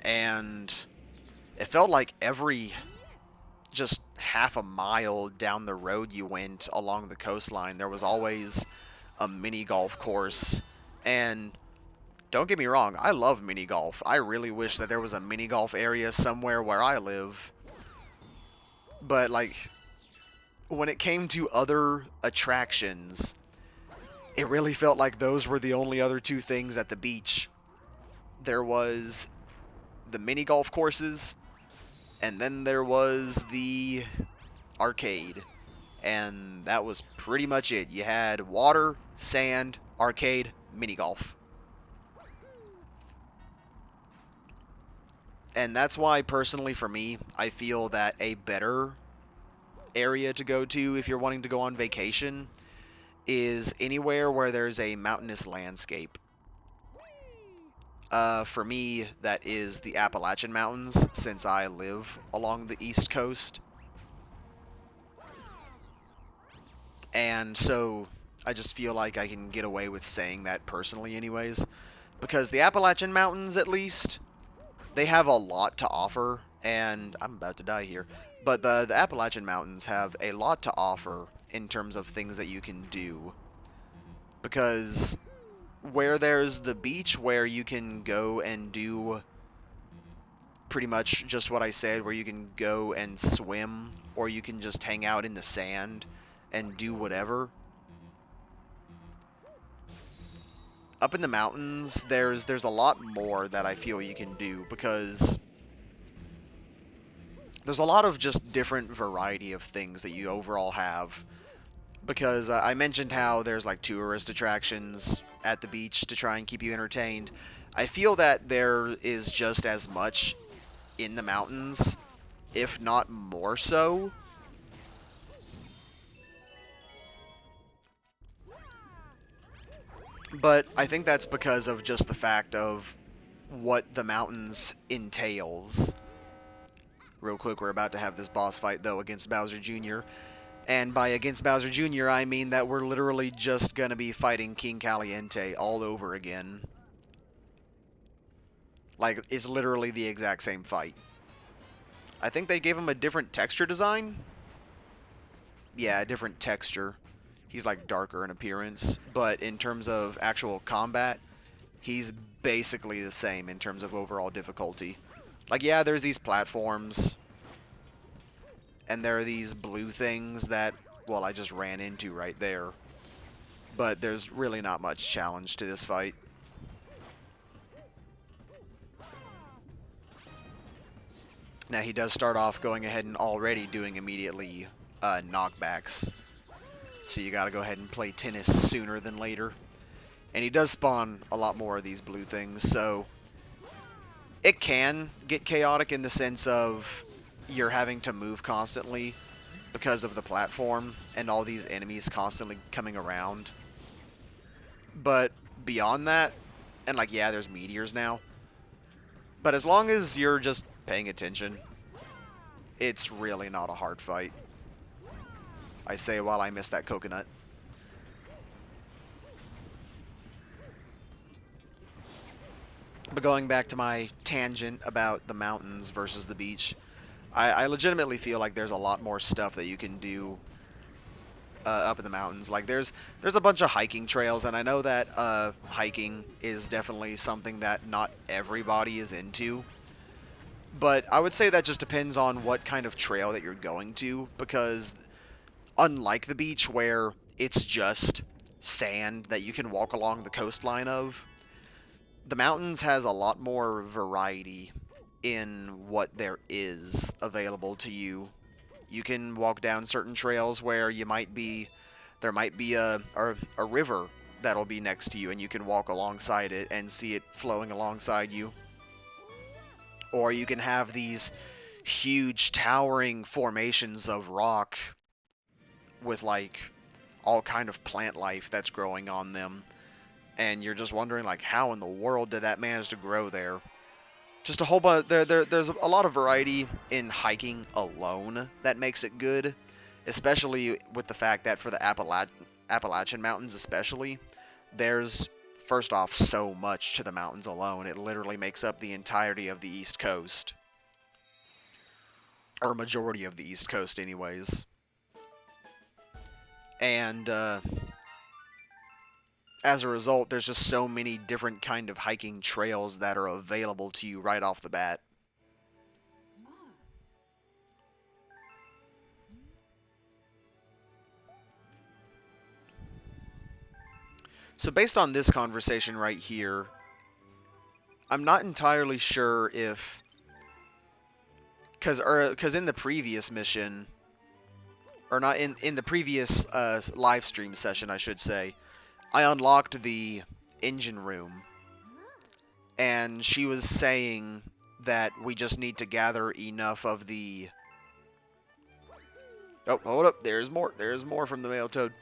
and it felt like every just half a mile down the road you went along the coastline, there was always a mini golf course. And don't get me wrong, I love mini golf. I really wish that there was a mini golf area somewhere where I live. But, like, when it came to other attractions, it really felt like those were the only other two things at the beach. There was the mini golf courses, and then there was the arcade. And that was pretty much it. You had water, sand, arcade, mini golf. And that's why, personally, for me, I feel that a better area to go to if you're wanting to go on vacation is anywhere where there's a mountainous landscape. For me, that is the Appalachian Mountains, since I live along the East Coast. And so I just feel like I can get away with saying that personally anyways. Because the Appalachian Mountains, at least, they have a lot to offer. And I'm about to die here. But the Appalachian Mountains have a lot to offer in terms of things that you can do. Because where there's the beach where you can go and do pretty much just what I said, where you can go and swim, or you can just hang out in the sand and do whatever. Up in the mountains, there's a lot more that I feel you can do, because there's a lot of just different variety of things that you overall have. Because I mentioned how there's like tourist attractions at the beach to try and keep you entertained. I feel that there is just as much in the mountains, if not more so. But I think that's because of just the fact of what the mountains entails. Real quick, we're about to have this boss fight, though, against Bowser Jr. And by against Bowser Jr., I mean that we're literally just gonna be fighting King Caliente all over again. Like, it's literally the exact same fight. I think they gave him a different texture design? Yeah, a different texture. He's like darker in appearance, but in terms of actual combat, he's basically the same in terms of overall difficulty. Like, yeah, there's these platforms, and there are these blue things that, well, I just ran into right there. But there's really not much challenge to this fight. Now, he does start off going ahead and already doing immediately knockbacks. So you gotta go ahead and play tennis sooner than later. And he does spawn a lot more of these blue things, so it can get chaotic in the sense of you're having to move constantly because of the platform and all these enemies constantly coming around. But beyond that, and like, yeah, there's meteors now, but as long as you're just paying attention, it's really not a hard fight. I say while I miss that coconut. But going back to my tangent about the mountains versus the beach, I legitimately feel like there's a lot more stuff that you can do up in the mountains. Like, there's a bunch of hiking trails, and I know that hiking is definitely something that not everybody is into. But I would say that just depends on what kind of trail that you're going to, because unlike the beach where it's just sand that you can walk along the coastline of, the mountains has a lot more variety in what there is available to you. You can walk down certain trails where there might be a river that'll be next to you, and you can walk alongside it and see it flowing alongside you. Or you can have these huge towering formations of rock with like all kind of plant life that's growing on them, and you're just wondering like, how in the world did that manage to grow there? Just a whole bunch. There's a lot of variety in hiking alone that makes it good, especially with the fact that for the Appalachian Mountains especially, there's, first off, so much to the mountains alone. It literally makes up the entirety of the East Coast, or majority of the East Coast anyways. And as a result, there's just so many different kind of hiking trails that are available to you right off the bat. So based on this conversation right here, I'm not entirely sure if, because in the previous mission, or not in the previous live stream session, I should say, I unlocked the engine room, and she was saying that we just need to gather enough of the. Oh, hold up! There's more. There's more from the male toad.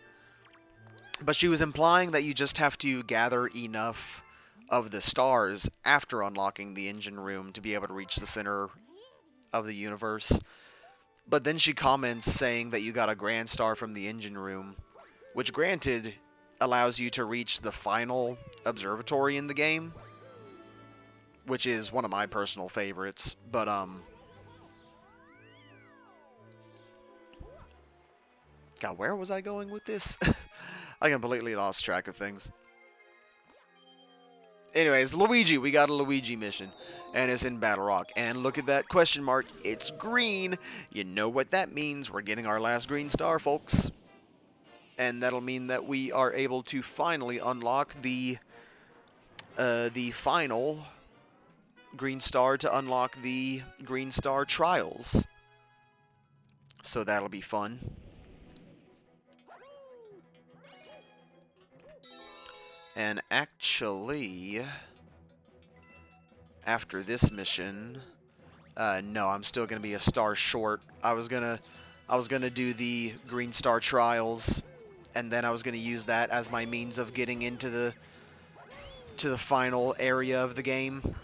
But she was implying that you just have to gather enough of the stars after unlocking the engine room to be able to reach the center of the universe. But then she comments saying that you got a grand star from the engine room, which granted allows you to reach the final observatory in the game, which is one of my personal favorites. But God, where was I going with this? I completely lost track of things. Anyways, Luigi, we got a Luigi mission, and it's in Battle Rock. And look at that question mark, it's green. You know what that means? We're getting our last green star, folks. And that'll mean that we are able to finally unlock the final green star to unlock the green star trials. So that'll be fun. And actually, after this mission, no, I'm still gonna be a star short. I was gonna do the green star trials, and then I was gonna use that as my means of getting into the final area of the game,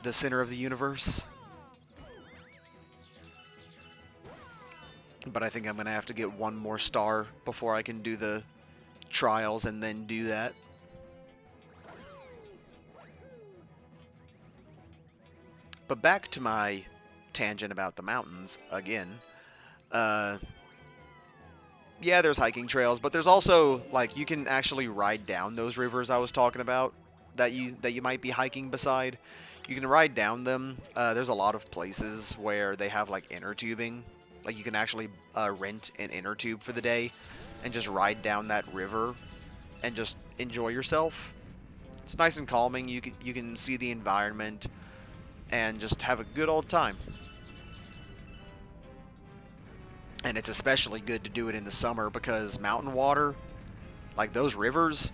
the center of the universe. But I think I'm gonna have to get one more star before I can do the trials and then do that. But back to my tangent about the mountains again. Yeah, there's hiking trails, but there's also, like, you can actually ride down those rivers I was talking about that you might be hiking beside. You can ride down them. There's a lot of places where they have like inner tubing. Like you can actually rent an inner tube for the day and just ride down that river and just enjoy yourself. It's nice and calming. You can see the environment and just have a good old time. And it's especially good to do it in the summer because mountain water, like those rivers,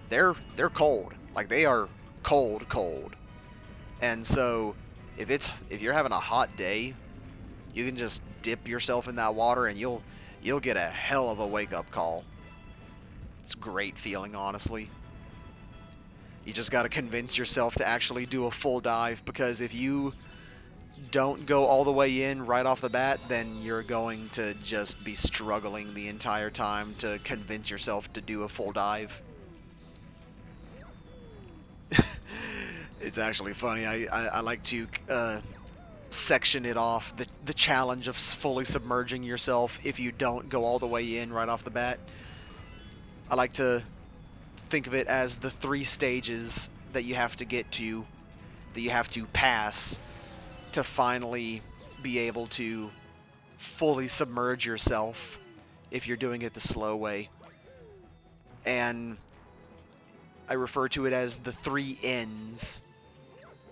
they're cold. Like they are cold. And so if you're having a hot day, you can just dip yourself in that water and you'll get a hell of a wake up call. It's a great feeling, honestly. You just got to convince yourself to actually do a full dive, because if you don't go all the way in right off the bat, then you're going to just be struggling the entire time to convince yourself to do a full dive. It's actually funny. I like to section it off, the challenge of fully submerging yourself if you don't go all the way in right off the bat. I like to think of it as the 3 stages that you have to get to, that you have to pass to finally be able to fully submerge yourself if you're doing it the slow way. And I refer to it as the 3 ends.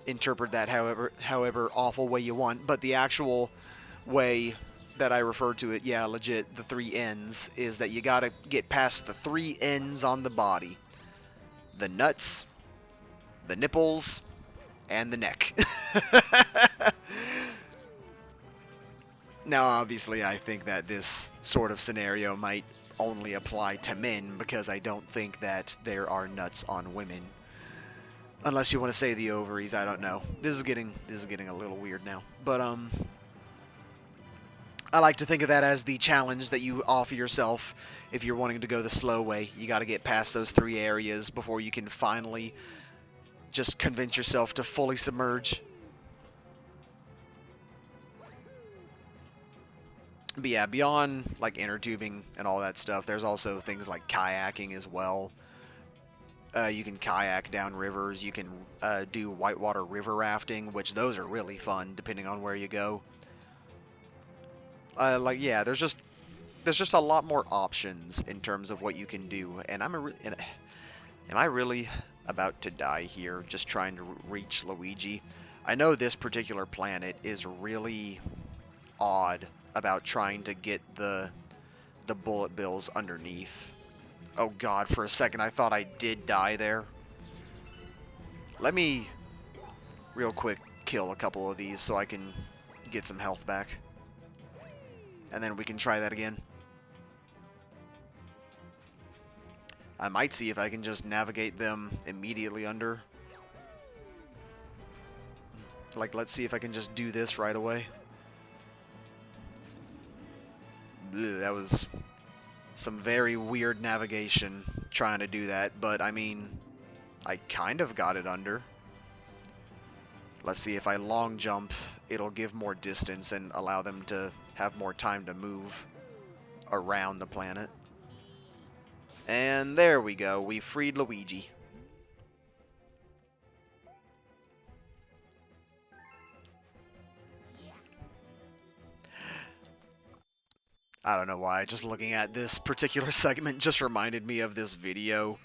Interpret that however awful way you want, but the actual way that I refer to it, yeah, legit, the 3 ends, is that you gotta get past the 3 ends on the body. The nuts, the nipples, and the neck. Now, obviously, I think that this sort of scenario might only apply to men, because I don't think that there are nuts on women. Unless you want to say the ovaries, I don't know. This is getting a little weird now. But I like to think of that as the challenge that you offer yourself if you're wanting to go the slow way. You got to get past those 3 areas before you can finally just convince yourself to fully submerge. But yeah, beyond like inner tubing and all that stuff, there's also things like kayaking as well. You can kayak down rivers. You can do whitewater river rafting, which those are really fun depending on where you go. Like yeah, there's just a lot more options in terms of what you can do. And am I really about to die here just trying to reach Luigi? I know this particular planet is really odd about trying to get the bullet bills underneath. Oh god, for a second I thought I did die there. Let me real quick kill a couple of these so I can get some health back. And then we can try that again. I might see if I can just navigate them immediately under. Like, let's see if I can just do this right away. Ugh, that was some very weird navigation trying to do that, but I mean, I kind of got it under. Let's see, if I long jump, it'll give more distance and allow them to have more time to move around the planet. And there we go, we freed Luigi. I don't know why, just looking at this particular segment just reminded me of this video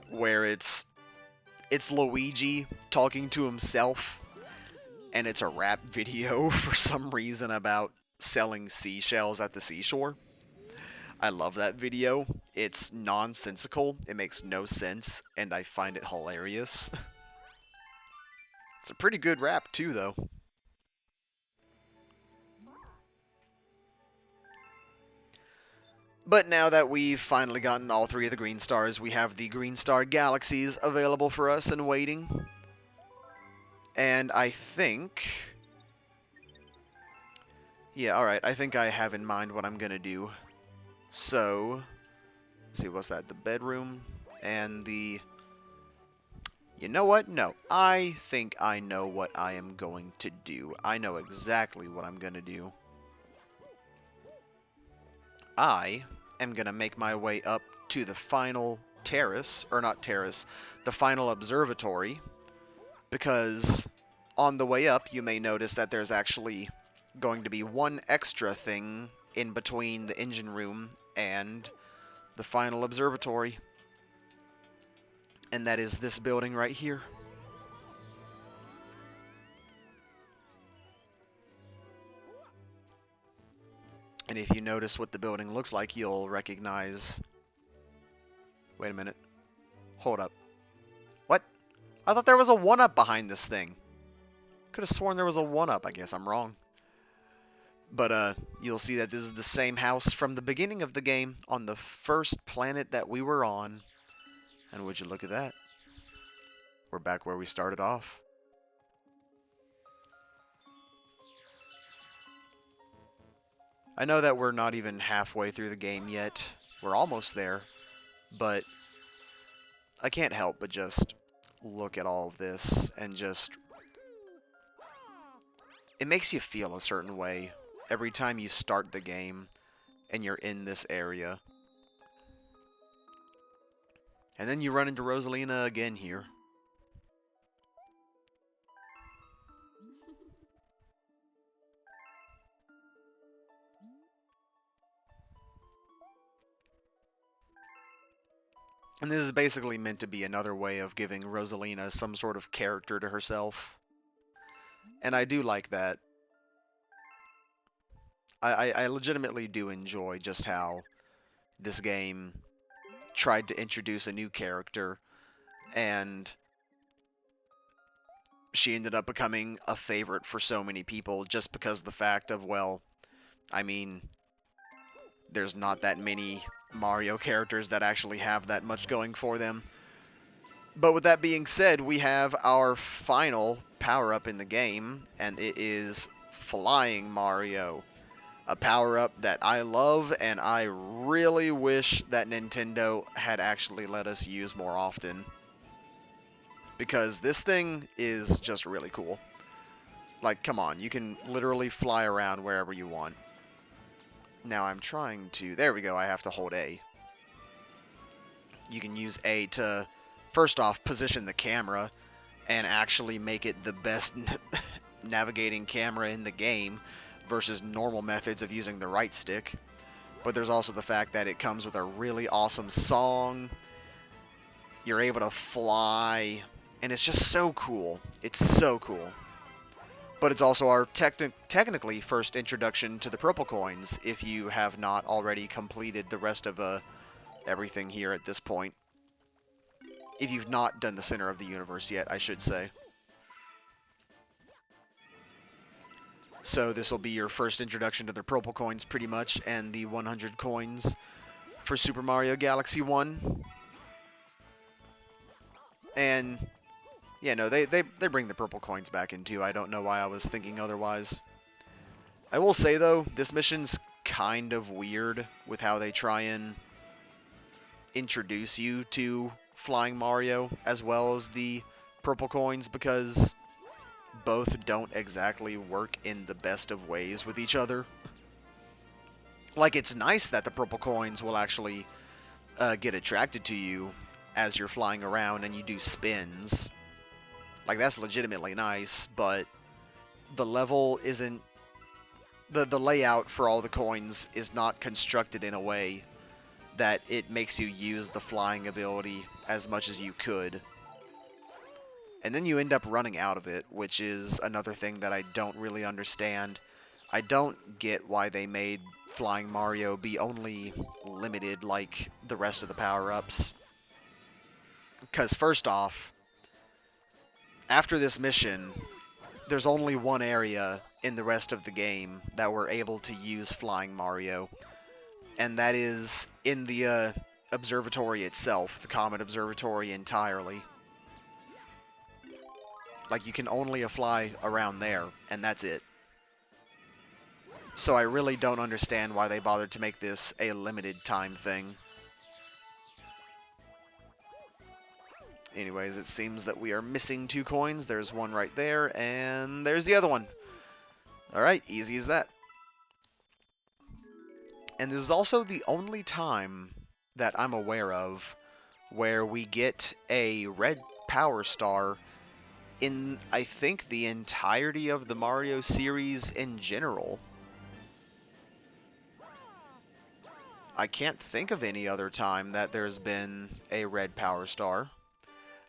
where it's Luigi talking to himself, and it's a rap video for some reason about selling seashells at the seashore. I love that video. It's nonsensical, it makes no sense, and I find it hilarious. It's a pretty good rap too, though. But now that we've finally gotten all three of the green stars, we have the green star galaxies available for us and waiting. And I think... yeah, alright, I think I have in mind what I'm gonna do. So, let's see, what's that? The bedroom and the... you know what? No, I think I know what I am going to do. I know exactly what I'm gonna do. I am gonna make my way up to the final terrace, or not terrace, the final observatory, because on the way up you may notice that there's actually going to be one extra thing in between the engine room and the final observatory, and that is this building right here. And if you notice what the building looks like, you'll recognize... wait a minute. Hold up. What? I thought there was a 1-up behind this thing. Could have sworn there was a 1-up. I guess I'm wrong. But, you'll see that this is the same house from the beginning of the game on the first planet that we were on. And would you look at that? We're back where we started off. I know that we're not even halfway through the game yet. We're almost there. But I can't help but just look at all of this and just... it makes you feel a certain way every time you start the game and you're in this area. And then you run into Rosalina again here. And this is basically meant to be another way of giving Rosalina some sort of character to herself. And I do like that. I legitimately do enjoy just how this game tried to introduce a new character, and she ended up becoming a favorite for so many people just because of the fact of, well, I mean, there's not that many Mario characters that actually have that much going for them. But with that being said, we have our final power-up in the game, and it is Flying Mario. A power-up that I love, and I really wish that Nintendo had actually let us use more often. Because this thing is just really cool. Like, come on, you can literally fly around wherever you want. Now I'm trying to... there we go, I have to hold A. You can use A to, first off, position the camera and actually make it the best navigating camera in the game versus normal methods of using the right stick. But there's also the fact that it comes with a really awesome song. You're able to fly, and it's just so cool. It's so cool. But it's also our technically first introduction to the purple coins, if you have not already completed the rest of everything here at this point. If you've not done the center of the universe yet, I should say. So this will be your first introduction to the purple coins, pretty much, and the 100 coins for Super Mario Galaxy 1. And... yeah, no, they bring the purple coins back in too. I don't know why I was thinking otherwise. I will say, though, this mission's kind of weird with how they try and introduce you to Flying Mario as well as the purple coins, because both don't exactly work in the best of ways with each other. Like, it's nice that the purple coins will actually get attracted to you as you're flying around and you do spins. Like, that's legitimately nice, but the level isn't the layout for all the coins is not constructed in a way that it makes you use the flying ability as much as you could. And then you end up running out of it, which is another thing that I don't really understand. I don't get why they made Flying Mario be only limited like the rest of the power-ups. Because first off, after this mission, there's only one area in the rest of the game that we're able to use Flying Mario, and that is in the observatory itself, the Comet Observatory entirely. Like, you can only fly around there, and that's it. So I really don't understand why they bothered to make this a limited time thing. Anyways, it seems that we are missing 2 coins. There's one right there, and there's the other one. Alright, easy as that. And this is also the only time that I'm aware of where we get a red power star in, I think, the entirety of the Mario series in general. I can't think of any other time that there's been a red power star.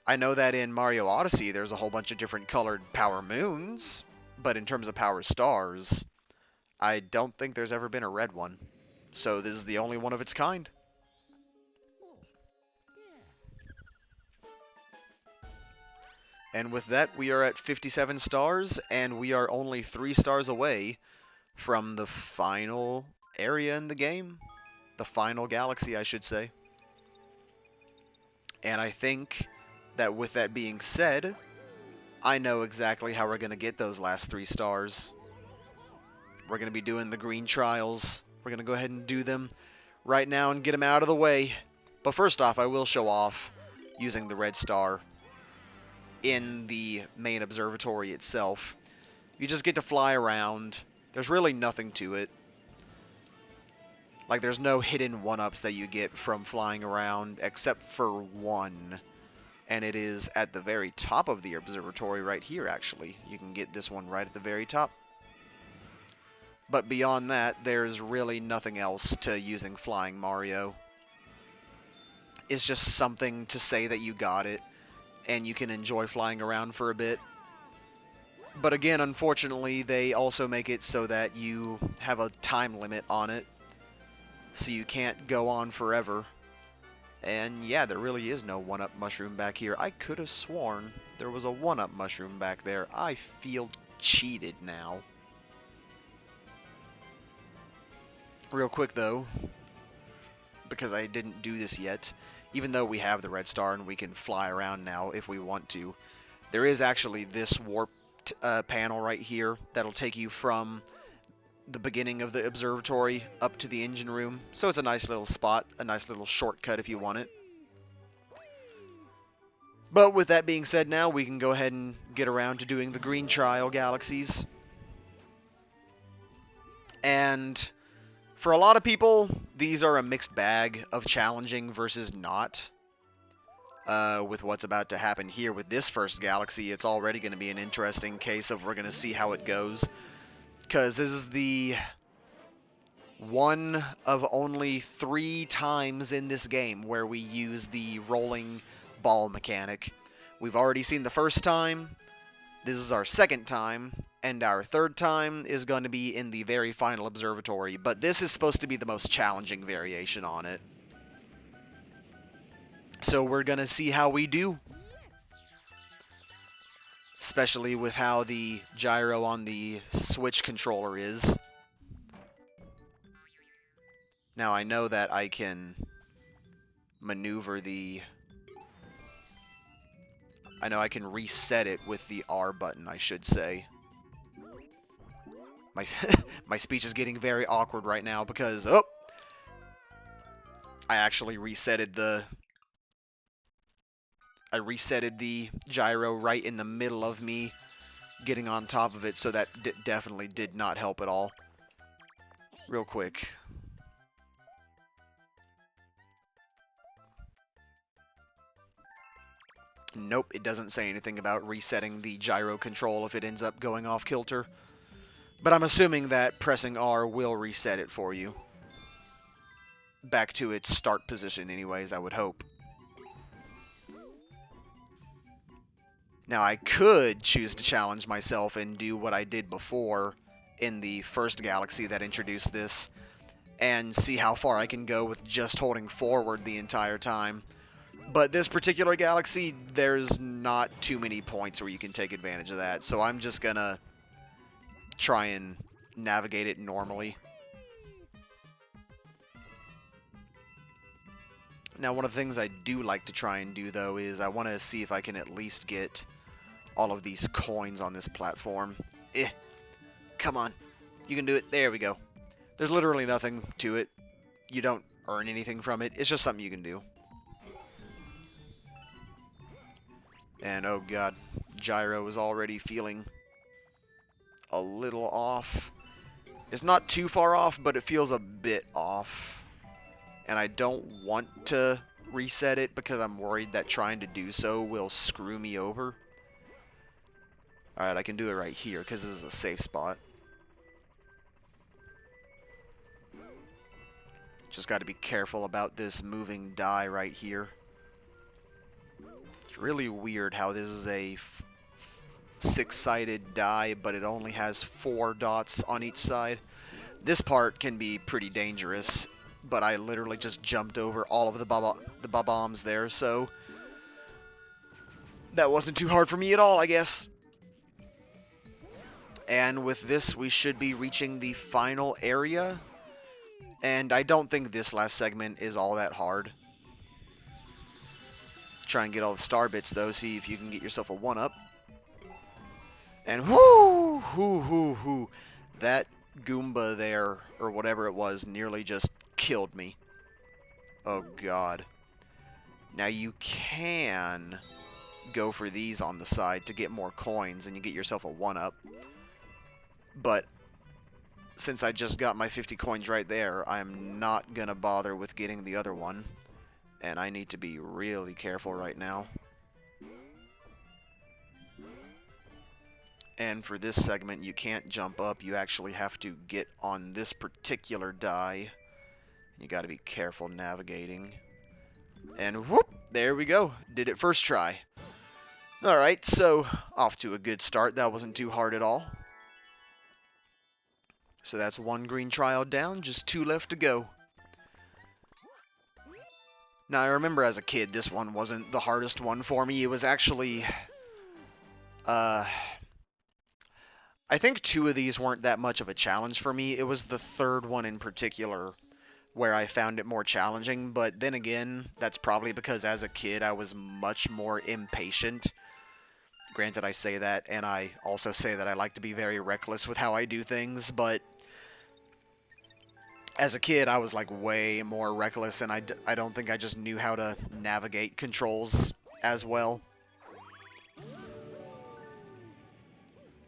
I know that in Mario Odyssey there's a whole bunch of different colored power moons, but in terms of power stars, I don't think there's ever been a red one. So this is the only one of its kind. And with that, we are at 57 stars, and we are only 3 stars away from the final area in the game. The final galaxy, I should say. And I think that with that being said, I know exactly how we're going to get those last 3 stars. We're going to be doing the green trials. We're going to go ahead and do them right now and get them out of the way. But first off, I will show off using the red star in the main observatory itself. You just get to fly around. There's really nothing to it. Like, there's no hidden one-ups that you get from flying around, except for one. And it is at the very top of the observatory right here, actually. You can get this one right at the very top. But beyond that, there's really nothing else to using Flying Mario. It's just something to say that you got it, and you can enjoy flying around for a bit. But again, unfortunately, they also make it so that you have a time limit on it, so you can't go on forever. And yeah, there really is no one-up mushroom back here. I could have sworn there was a one-up mushroom back there. I feel cheated now. Real quick though, because I didn't do this yet, even though we have the red star and we can fly around now if we want to, there is actually this warp panel right here that'll take you from the beginning of the observatory up to the engine room. So it's a nice little spot, a nice little shortcut if you want it. But with that being said, now we can go ahead and get around to doing the green trial galaxies. And for a lot of people, these are a mixed bag of challenging versus not. With what's about to happen here with this first galaxy, it's already going to be an interesting case of we're going to see how it goes. Because this is the one of only 3 times in this game where we use the rolling ball mechanic. We've already seen the first time, this is our second time, and our third time is going to be in the very final observatory, but this is supposed to be the most challenging variation on it. So we're going to see how we do. Especially with how the gyro on the Switch controller is. Now I know that I can maneuver the... I know I can reset it with the R button, I should say. My speech is getting very awkward right now because, oh! I actually resetted the... I resetted the gyro right in the middle of me getting on top of it, so that definitely did not help at all. Real quick. Nope, it doesn't say anything about resetting the gyro control if it ends up going off kilter. But I'm assuming that pressing R will reset it for you. Back to its start position anyways, I would hope. Now I could choose to challenge myself and do what I did before in the first galaxy that introduced this, and see how far I can go with just holding forward the entire time. But this particular galaxy, there's not too many points where you can take advantage of that, so I'm just gonna try and navigate it normally. Now, one of the things I do like to try and do, though, is I want to see if I can at least get all of these coins on this platform. Come on. You can do it. There we go. There's literally nothing to it. You don't earn anything from it. It's just something you can do. And, oh god, Gyro is already feeling a little off. It's not too far off, but it feels a bit off. And I don't want to reset it because I'm worried that trying to do so will screw me over. Alright, I can do it right here because this is a safe spot. Just got to be careful about this moving die right here. It's really weird how this is a six-sided die, but it only has 4 dots on each side. This part can be pretty dangerous, but I literally just jumped over all of the bombs there, so that wasn't too hard for me at all, I guess. And with this, we should be reaching the final area. And I don't think this last segment is all that hard. Try and get all the star bits, though. See if you can get yourself a 1-up. And whoo, that Goomba there, or whatever it was, nearly just killed me. Oh, God. Now, you can go for these on the side to get more coins, and you get yourself a 1-up. But since I just got my 50 coins right there, I'm not going to bother with getting the other one. And I need to be really careful right now. And for this segment, you can't jump up. You actually have to get on this particular die. You got to be careful navigating. And whoop, there we go. Did it first try. Alright, so off to a good start. That wasn't too hard at all. So that's 1 green trial down, just 2 left to go. Now, I remember as a kid, this one wasn't the hardest one for me. It was actually... I think 2 of these weren't that much of a challenge for me. It was the 3rd one in particular where I found it more challenging. But then again, that's probably because as a kid, I was much more impatient. Granted, I say that, and I also say that I like to be very reckless with how I do things, but... as a kid, I was like way more reckless, and I don't think I just knew how to navigate controls as well.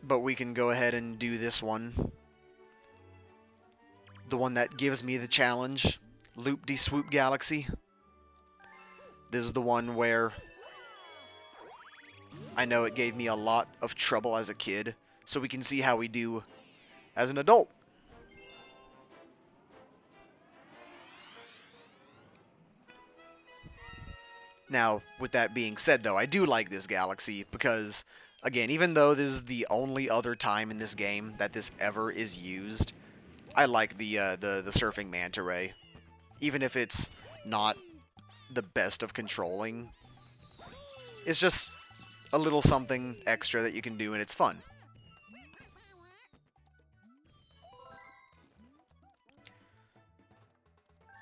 But we can go ahead and do this one. The one that gives me the challenge, Loop-de-Swoop Galaxy. This is the one where I know it gave me a lot of trouble as a kid, so we can see how we do as an adult. Now, with that being said, though, I do like this galaxy because, again, even though this is the only other time in this game that this ever is used, I like the surfing manta ray. Even if it's not the best of controlling, it's just a little something extra that you can do, and it's fun.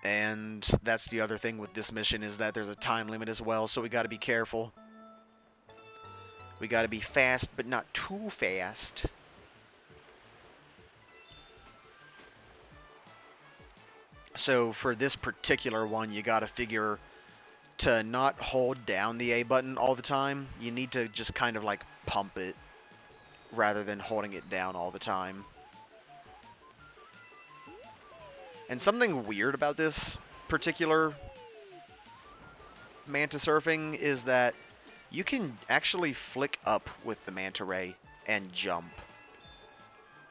And that's the other thing with this mission, is that there's a time limit as well, so we gotta be careful. We gotta be fast, but not too fast. So for this particular one, you gotta figure to not hold down the A button all the time. You need to just kind of like pump it rather than holding it down all the time. And something weird about this particular manta surfing is that you can actually flick up with the manta ray and jump.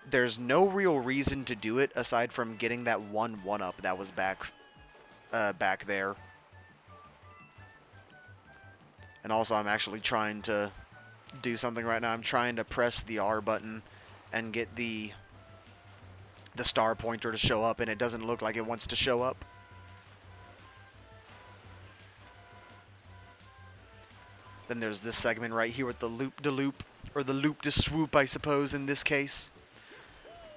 there's no real reason to do it aside from getting that one-up that was back there. And also, I'm actually trying to do something right now. I'm trying to press the R button and get the star pointer to show up, and it doesn't look like it wants to show up. Then there's this segment right here with the loop-de-loop, or the loop-de-swoop, I suppose, in this case.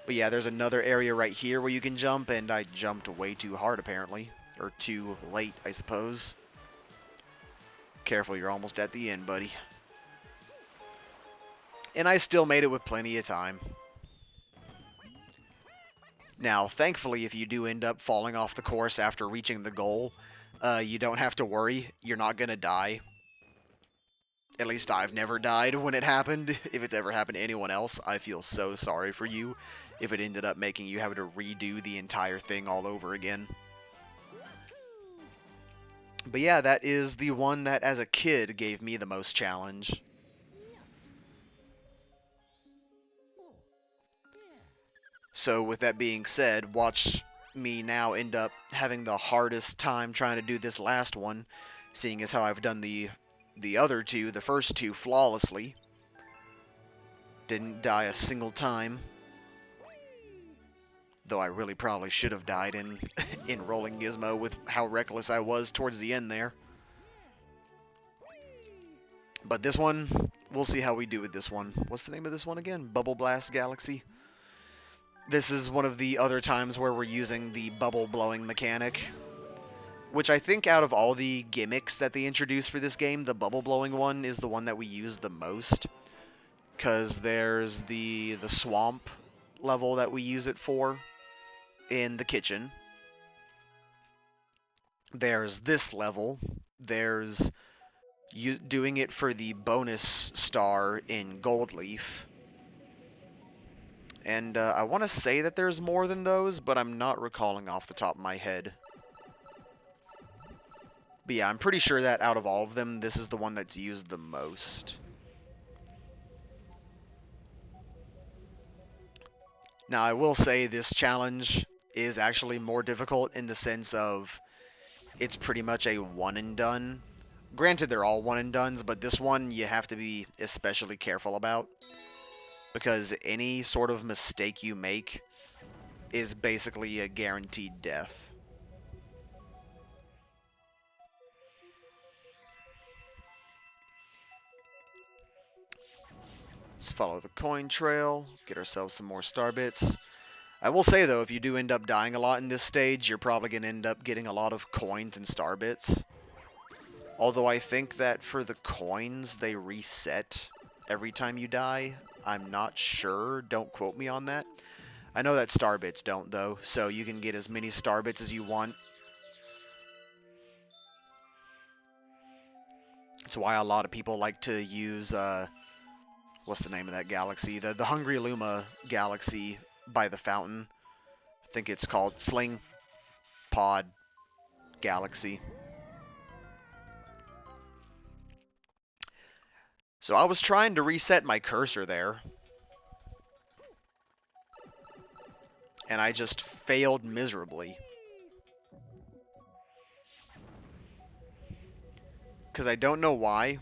But yeah, there's another area right here where you can jump, and I jumped way too hard, apparently. Or too late, I suppose. Careful, you're almost at the end, buddy. And I still made it with plenty of time. Now, thankfully, if you do end up falling off the course after reaching the goal, you don't have to worry. You're not going to die. At least I've never died when it happened. If it's ever happened to anyone else, I feel so sorry for you if it ended up making you have to redo the entire thing all over again. But yeah, that is the one that as a kid gave me the most challenge. So with that being said, watch me now end up having the hardest time trying to do this last one, seeing as how I've done the other two, the first two, flawlessly. Didn't die a single time. Though I really probably should have died in Rolling Gizmo with how reckless I was towards the end there. But this one, we'll see how we do with this one. What's the name of this one again? Bubble Blast Galaxy? This is one of the other times where we're using the bubble blowing mechanic. Which I think out of all the gimmicks that they introduced for this game, the bubble blowing one is the one that we use the most. Because there's the swamp level that we use it for in the kitchen. There's this level. There's you doing it for the bonus star in Gold Leaf. And I want to say that there's more than those, but I'm not recalling off the top of my head. But yeah, I'm pretty sure that out of all of them, this is the one that's used the most. Now, I will say this challenge is actually more difficult in the sense of it's pretty much a one and done. Granted, they're all one and dones, but this one you have to be especially careful about. Because any sort of mistake you make is basically a guaranteed death. Let's follow the coin trail, get ourselves some more star bits. I will say though, if you do end up dying a lot in this stage, you're probably going to end up getting a lot of coins and star bits. Although I think that for the coins, they reset every time you die. I'm not sure, don't quote me on that. I know that star bits don't though, so you can get as many star bits as you want. That's why a lot of people like to use, what's the name of that galaxy? The Hungry Luma galaxy by the fountain. I think it's called Sling Pod Galaxy. So I was trying to reset my cursor there. And I just failed miserably. Because I don't know why,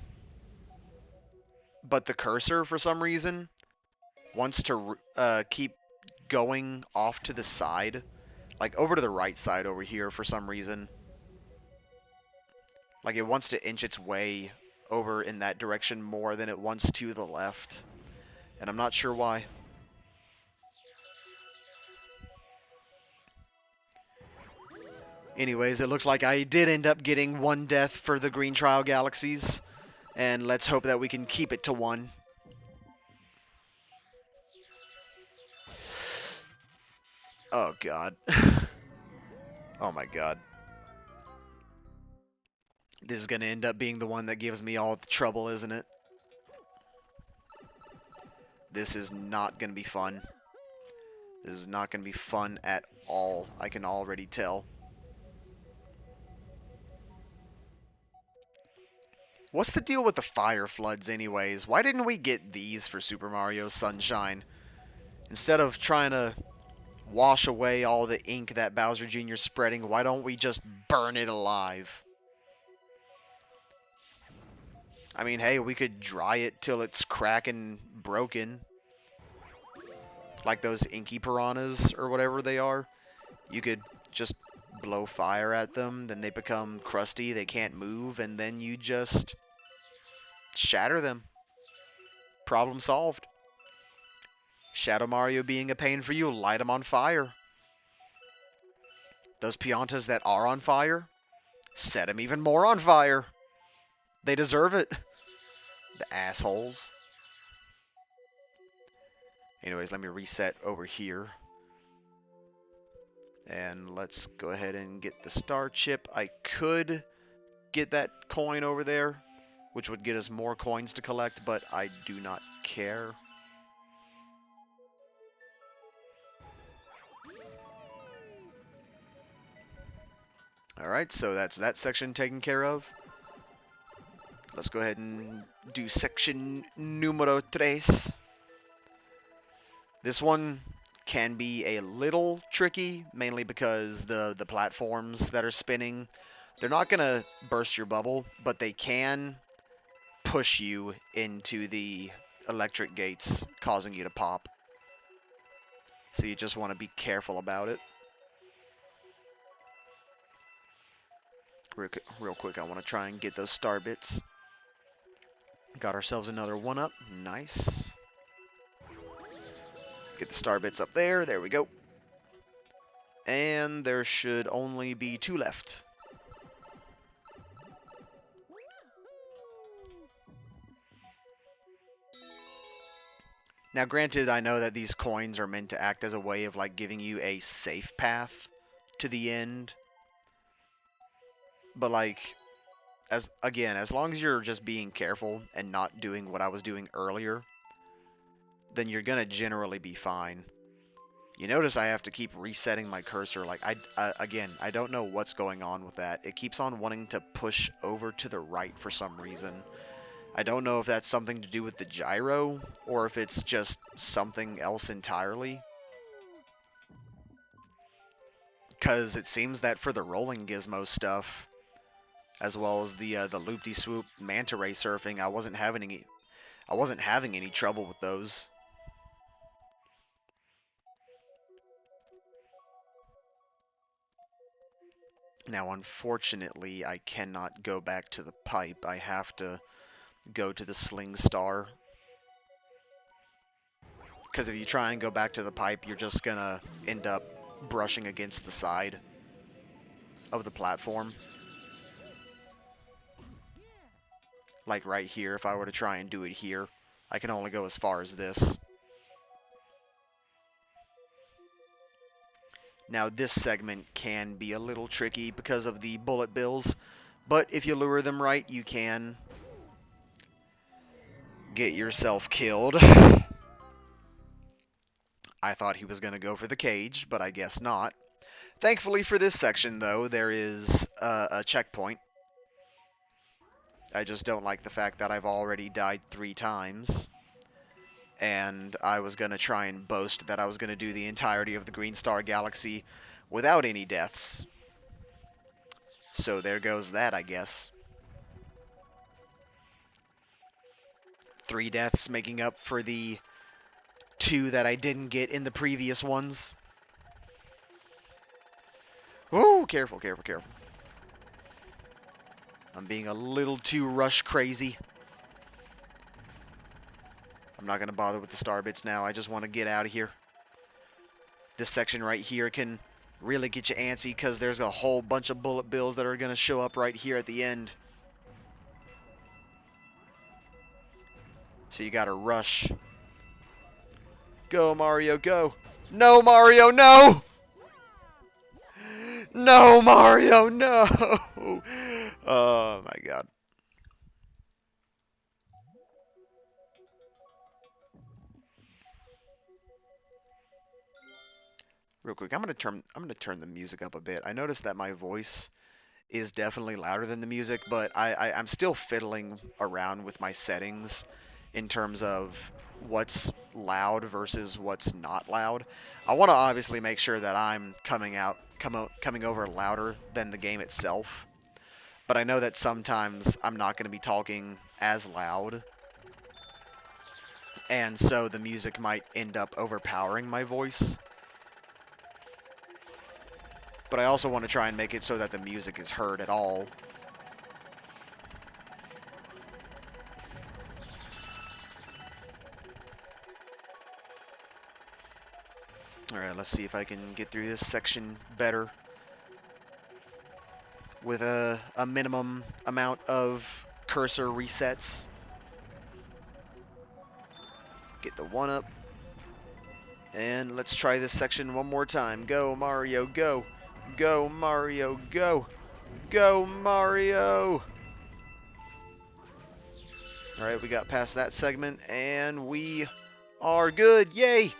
but the cursor, for some reason, wants to keep going off to the side. Like, over to the right side over here for some reason. Like, it wants to inch its way over in that direction more than it wants to the left. And I'm not sure why. Anyways, it looks like I did end up getting one death for the Green Trial Galaxies. And let's hope that we can keep it to one. Oh, God. Oh, my God. This is going to end up being the one that gives me all the trouble, isn't it? This is not going to be fun. This is not going to be fun at all. I can already tell. What's the deal with the fire floods anyways? Why didn't we get these for Super Mario Sunshine? Instead of trying to wash away all the ink that Bowser Jr.'s spreading, why don't we just burn it alive? I mean, hey, we could dry it till it's cracking broken. Like those inky piranhas or whatever they are. You could just blow fire at them, then they become crusty, they can't move, and then you just shatter them. Problem solved. Shadow Mario being a pain for you, light them on fire. Those Piantas that are on fire, set them even more on fire. They deserve it. The assholes. Anyways, let me reset over here. And let's go ahead and get the star chip. I could get that coin over there, which would get us more coins to collect, but I do not care. Alright, so that's that section taken care of. Let's go ahead and do section numero tres. This one can be a little tricky, mainly because the platforms that are spinning, they're not going to burst your bubble, but they can push you into the electric gates, causing you to pop. So you just want to be careful about it. Real quick, I want to try and get those star bits. Got ourselves another one up. Nice. Get the star bits up there. There we go. And there should only be 2 left. Now, granted, I know that these coins are meant to act as a way of, like, giving you a safe path to the end. But, like, as long as you're just being careful and not doing what I was doing earlier, then you're gonna generally be fine. You notice I have to keep resetting my cursor. Like, I don't know what's going on with that. It keeps on wanting to push over to the right for some reason. I don't know if that's something to do with the gyro, or if it's just something else entirely. Because it seems that for the rolling gizmo stuff, as well as the loop-de-swoop manta ray surfing, I wasn't having any trouble with those. Now, unfortunately, I cannot go back to the pipe. I have to go to the sling star. Because if you try and go back to the pipe, you're just gonna end up brushing against the side of the platform. Like right here, if I were to try and do it here, I can only go as far as this. Now, this segment can be a little tricky because of the bullet bills, but if you lure them right, you can get yourself killed. I thought he was going to go for the cage, but I guess not. Thankfully for this section, though, there is a checkpoint. I just don't like the fact that I've already died 3 times. And I was going to try and boast that I was going to do the entirety of the Green Star Galaxy without any deaths. So there goes that, I guess. 3 deaths making up for the 2 that I didn't get in the previous ones. Ooh, careful, careful, careful. I'm being a little too rush crazy. I'm not going to bother with the star bits now. I just want to get out of here. This section right here can really get you antsy because there's a whole bunch of bullet bills that are going to show up right here at the end. So you got to rush. Go, Mario, go. No, Mario, no! No, Mario, no! Oh, my God. Real quick, I'm gonna turn the music up a bit. I noticed that my voice is definitely louder than the music, but I'm still fiddling around with my settings, in terms of what's loud versus what's not loud. I want to obviously make sure that I'm coming over louder than the game itself, but I know that sometimes I'm not going to be talking as loud, and so the music might end up overpowering my voice. But I also want to try and make it so that the music is heard at all. Alright, let's see if I can get through this section better with a minimum amount of cursor resets. Get the one up. And let's try this section one more time. Go, Mario, go! Go, Mario, go! Go, Mario! Alright, we got past that segment, and we are good! Yay!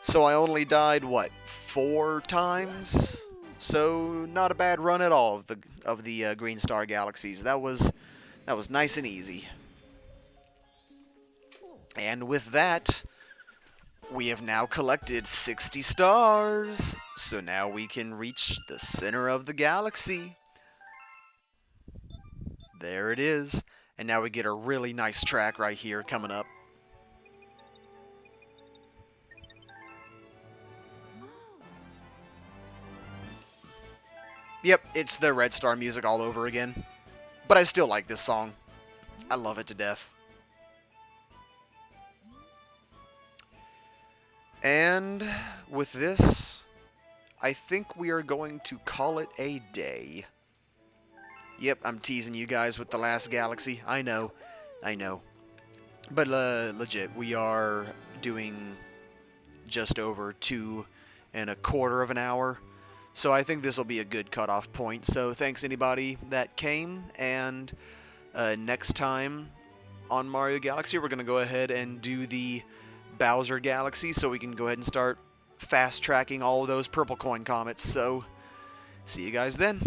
So I only died, what, 4 times? So not a bad run at all of the Green Star Galaxies. That was nice and easy. And with that, we have now collected 60 stars. So now we can reach the center of the galaxy. There it is. And now we get a really nice track right here coming up. Yep, it's the Red Star music all over again. But I still like this song. I love it to death. And with this, I think we are going to call it a day. Yep, I'm teasing you guys with the last galaxy. I know. But legit, we are doing just over 2.25 of an hour. So I think this will be a good cutoff point. So thanks anybody that came. And next time on Mario Galaxy, we're going to go ahead and do the Bowser Galaxy, so we can go ahead and start fast tracking all of those purple coin comets. So see you guys then.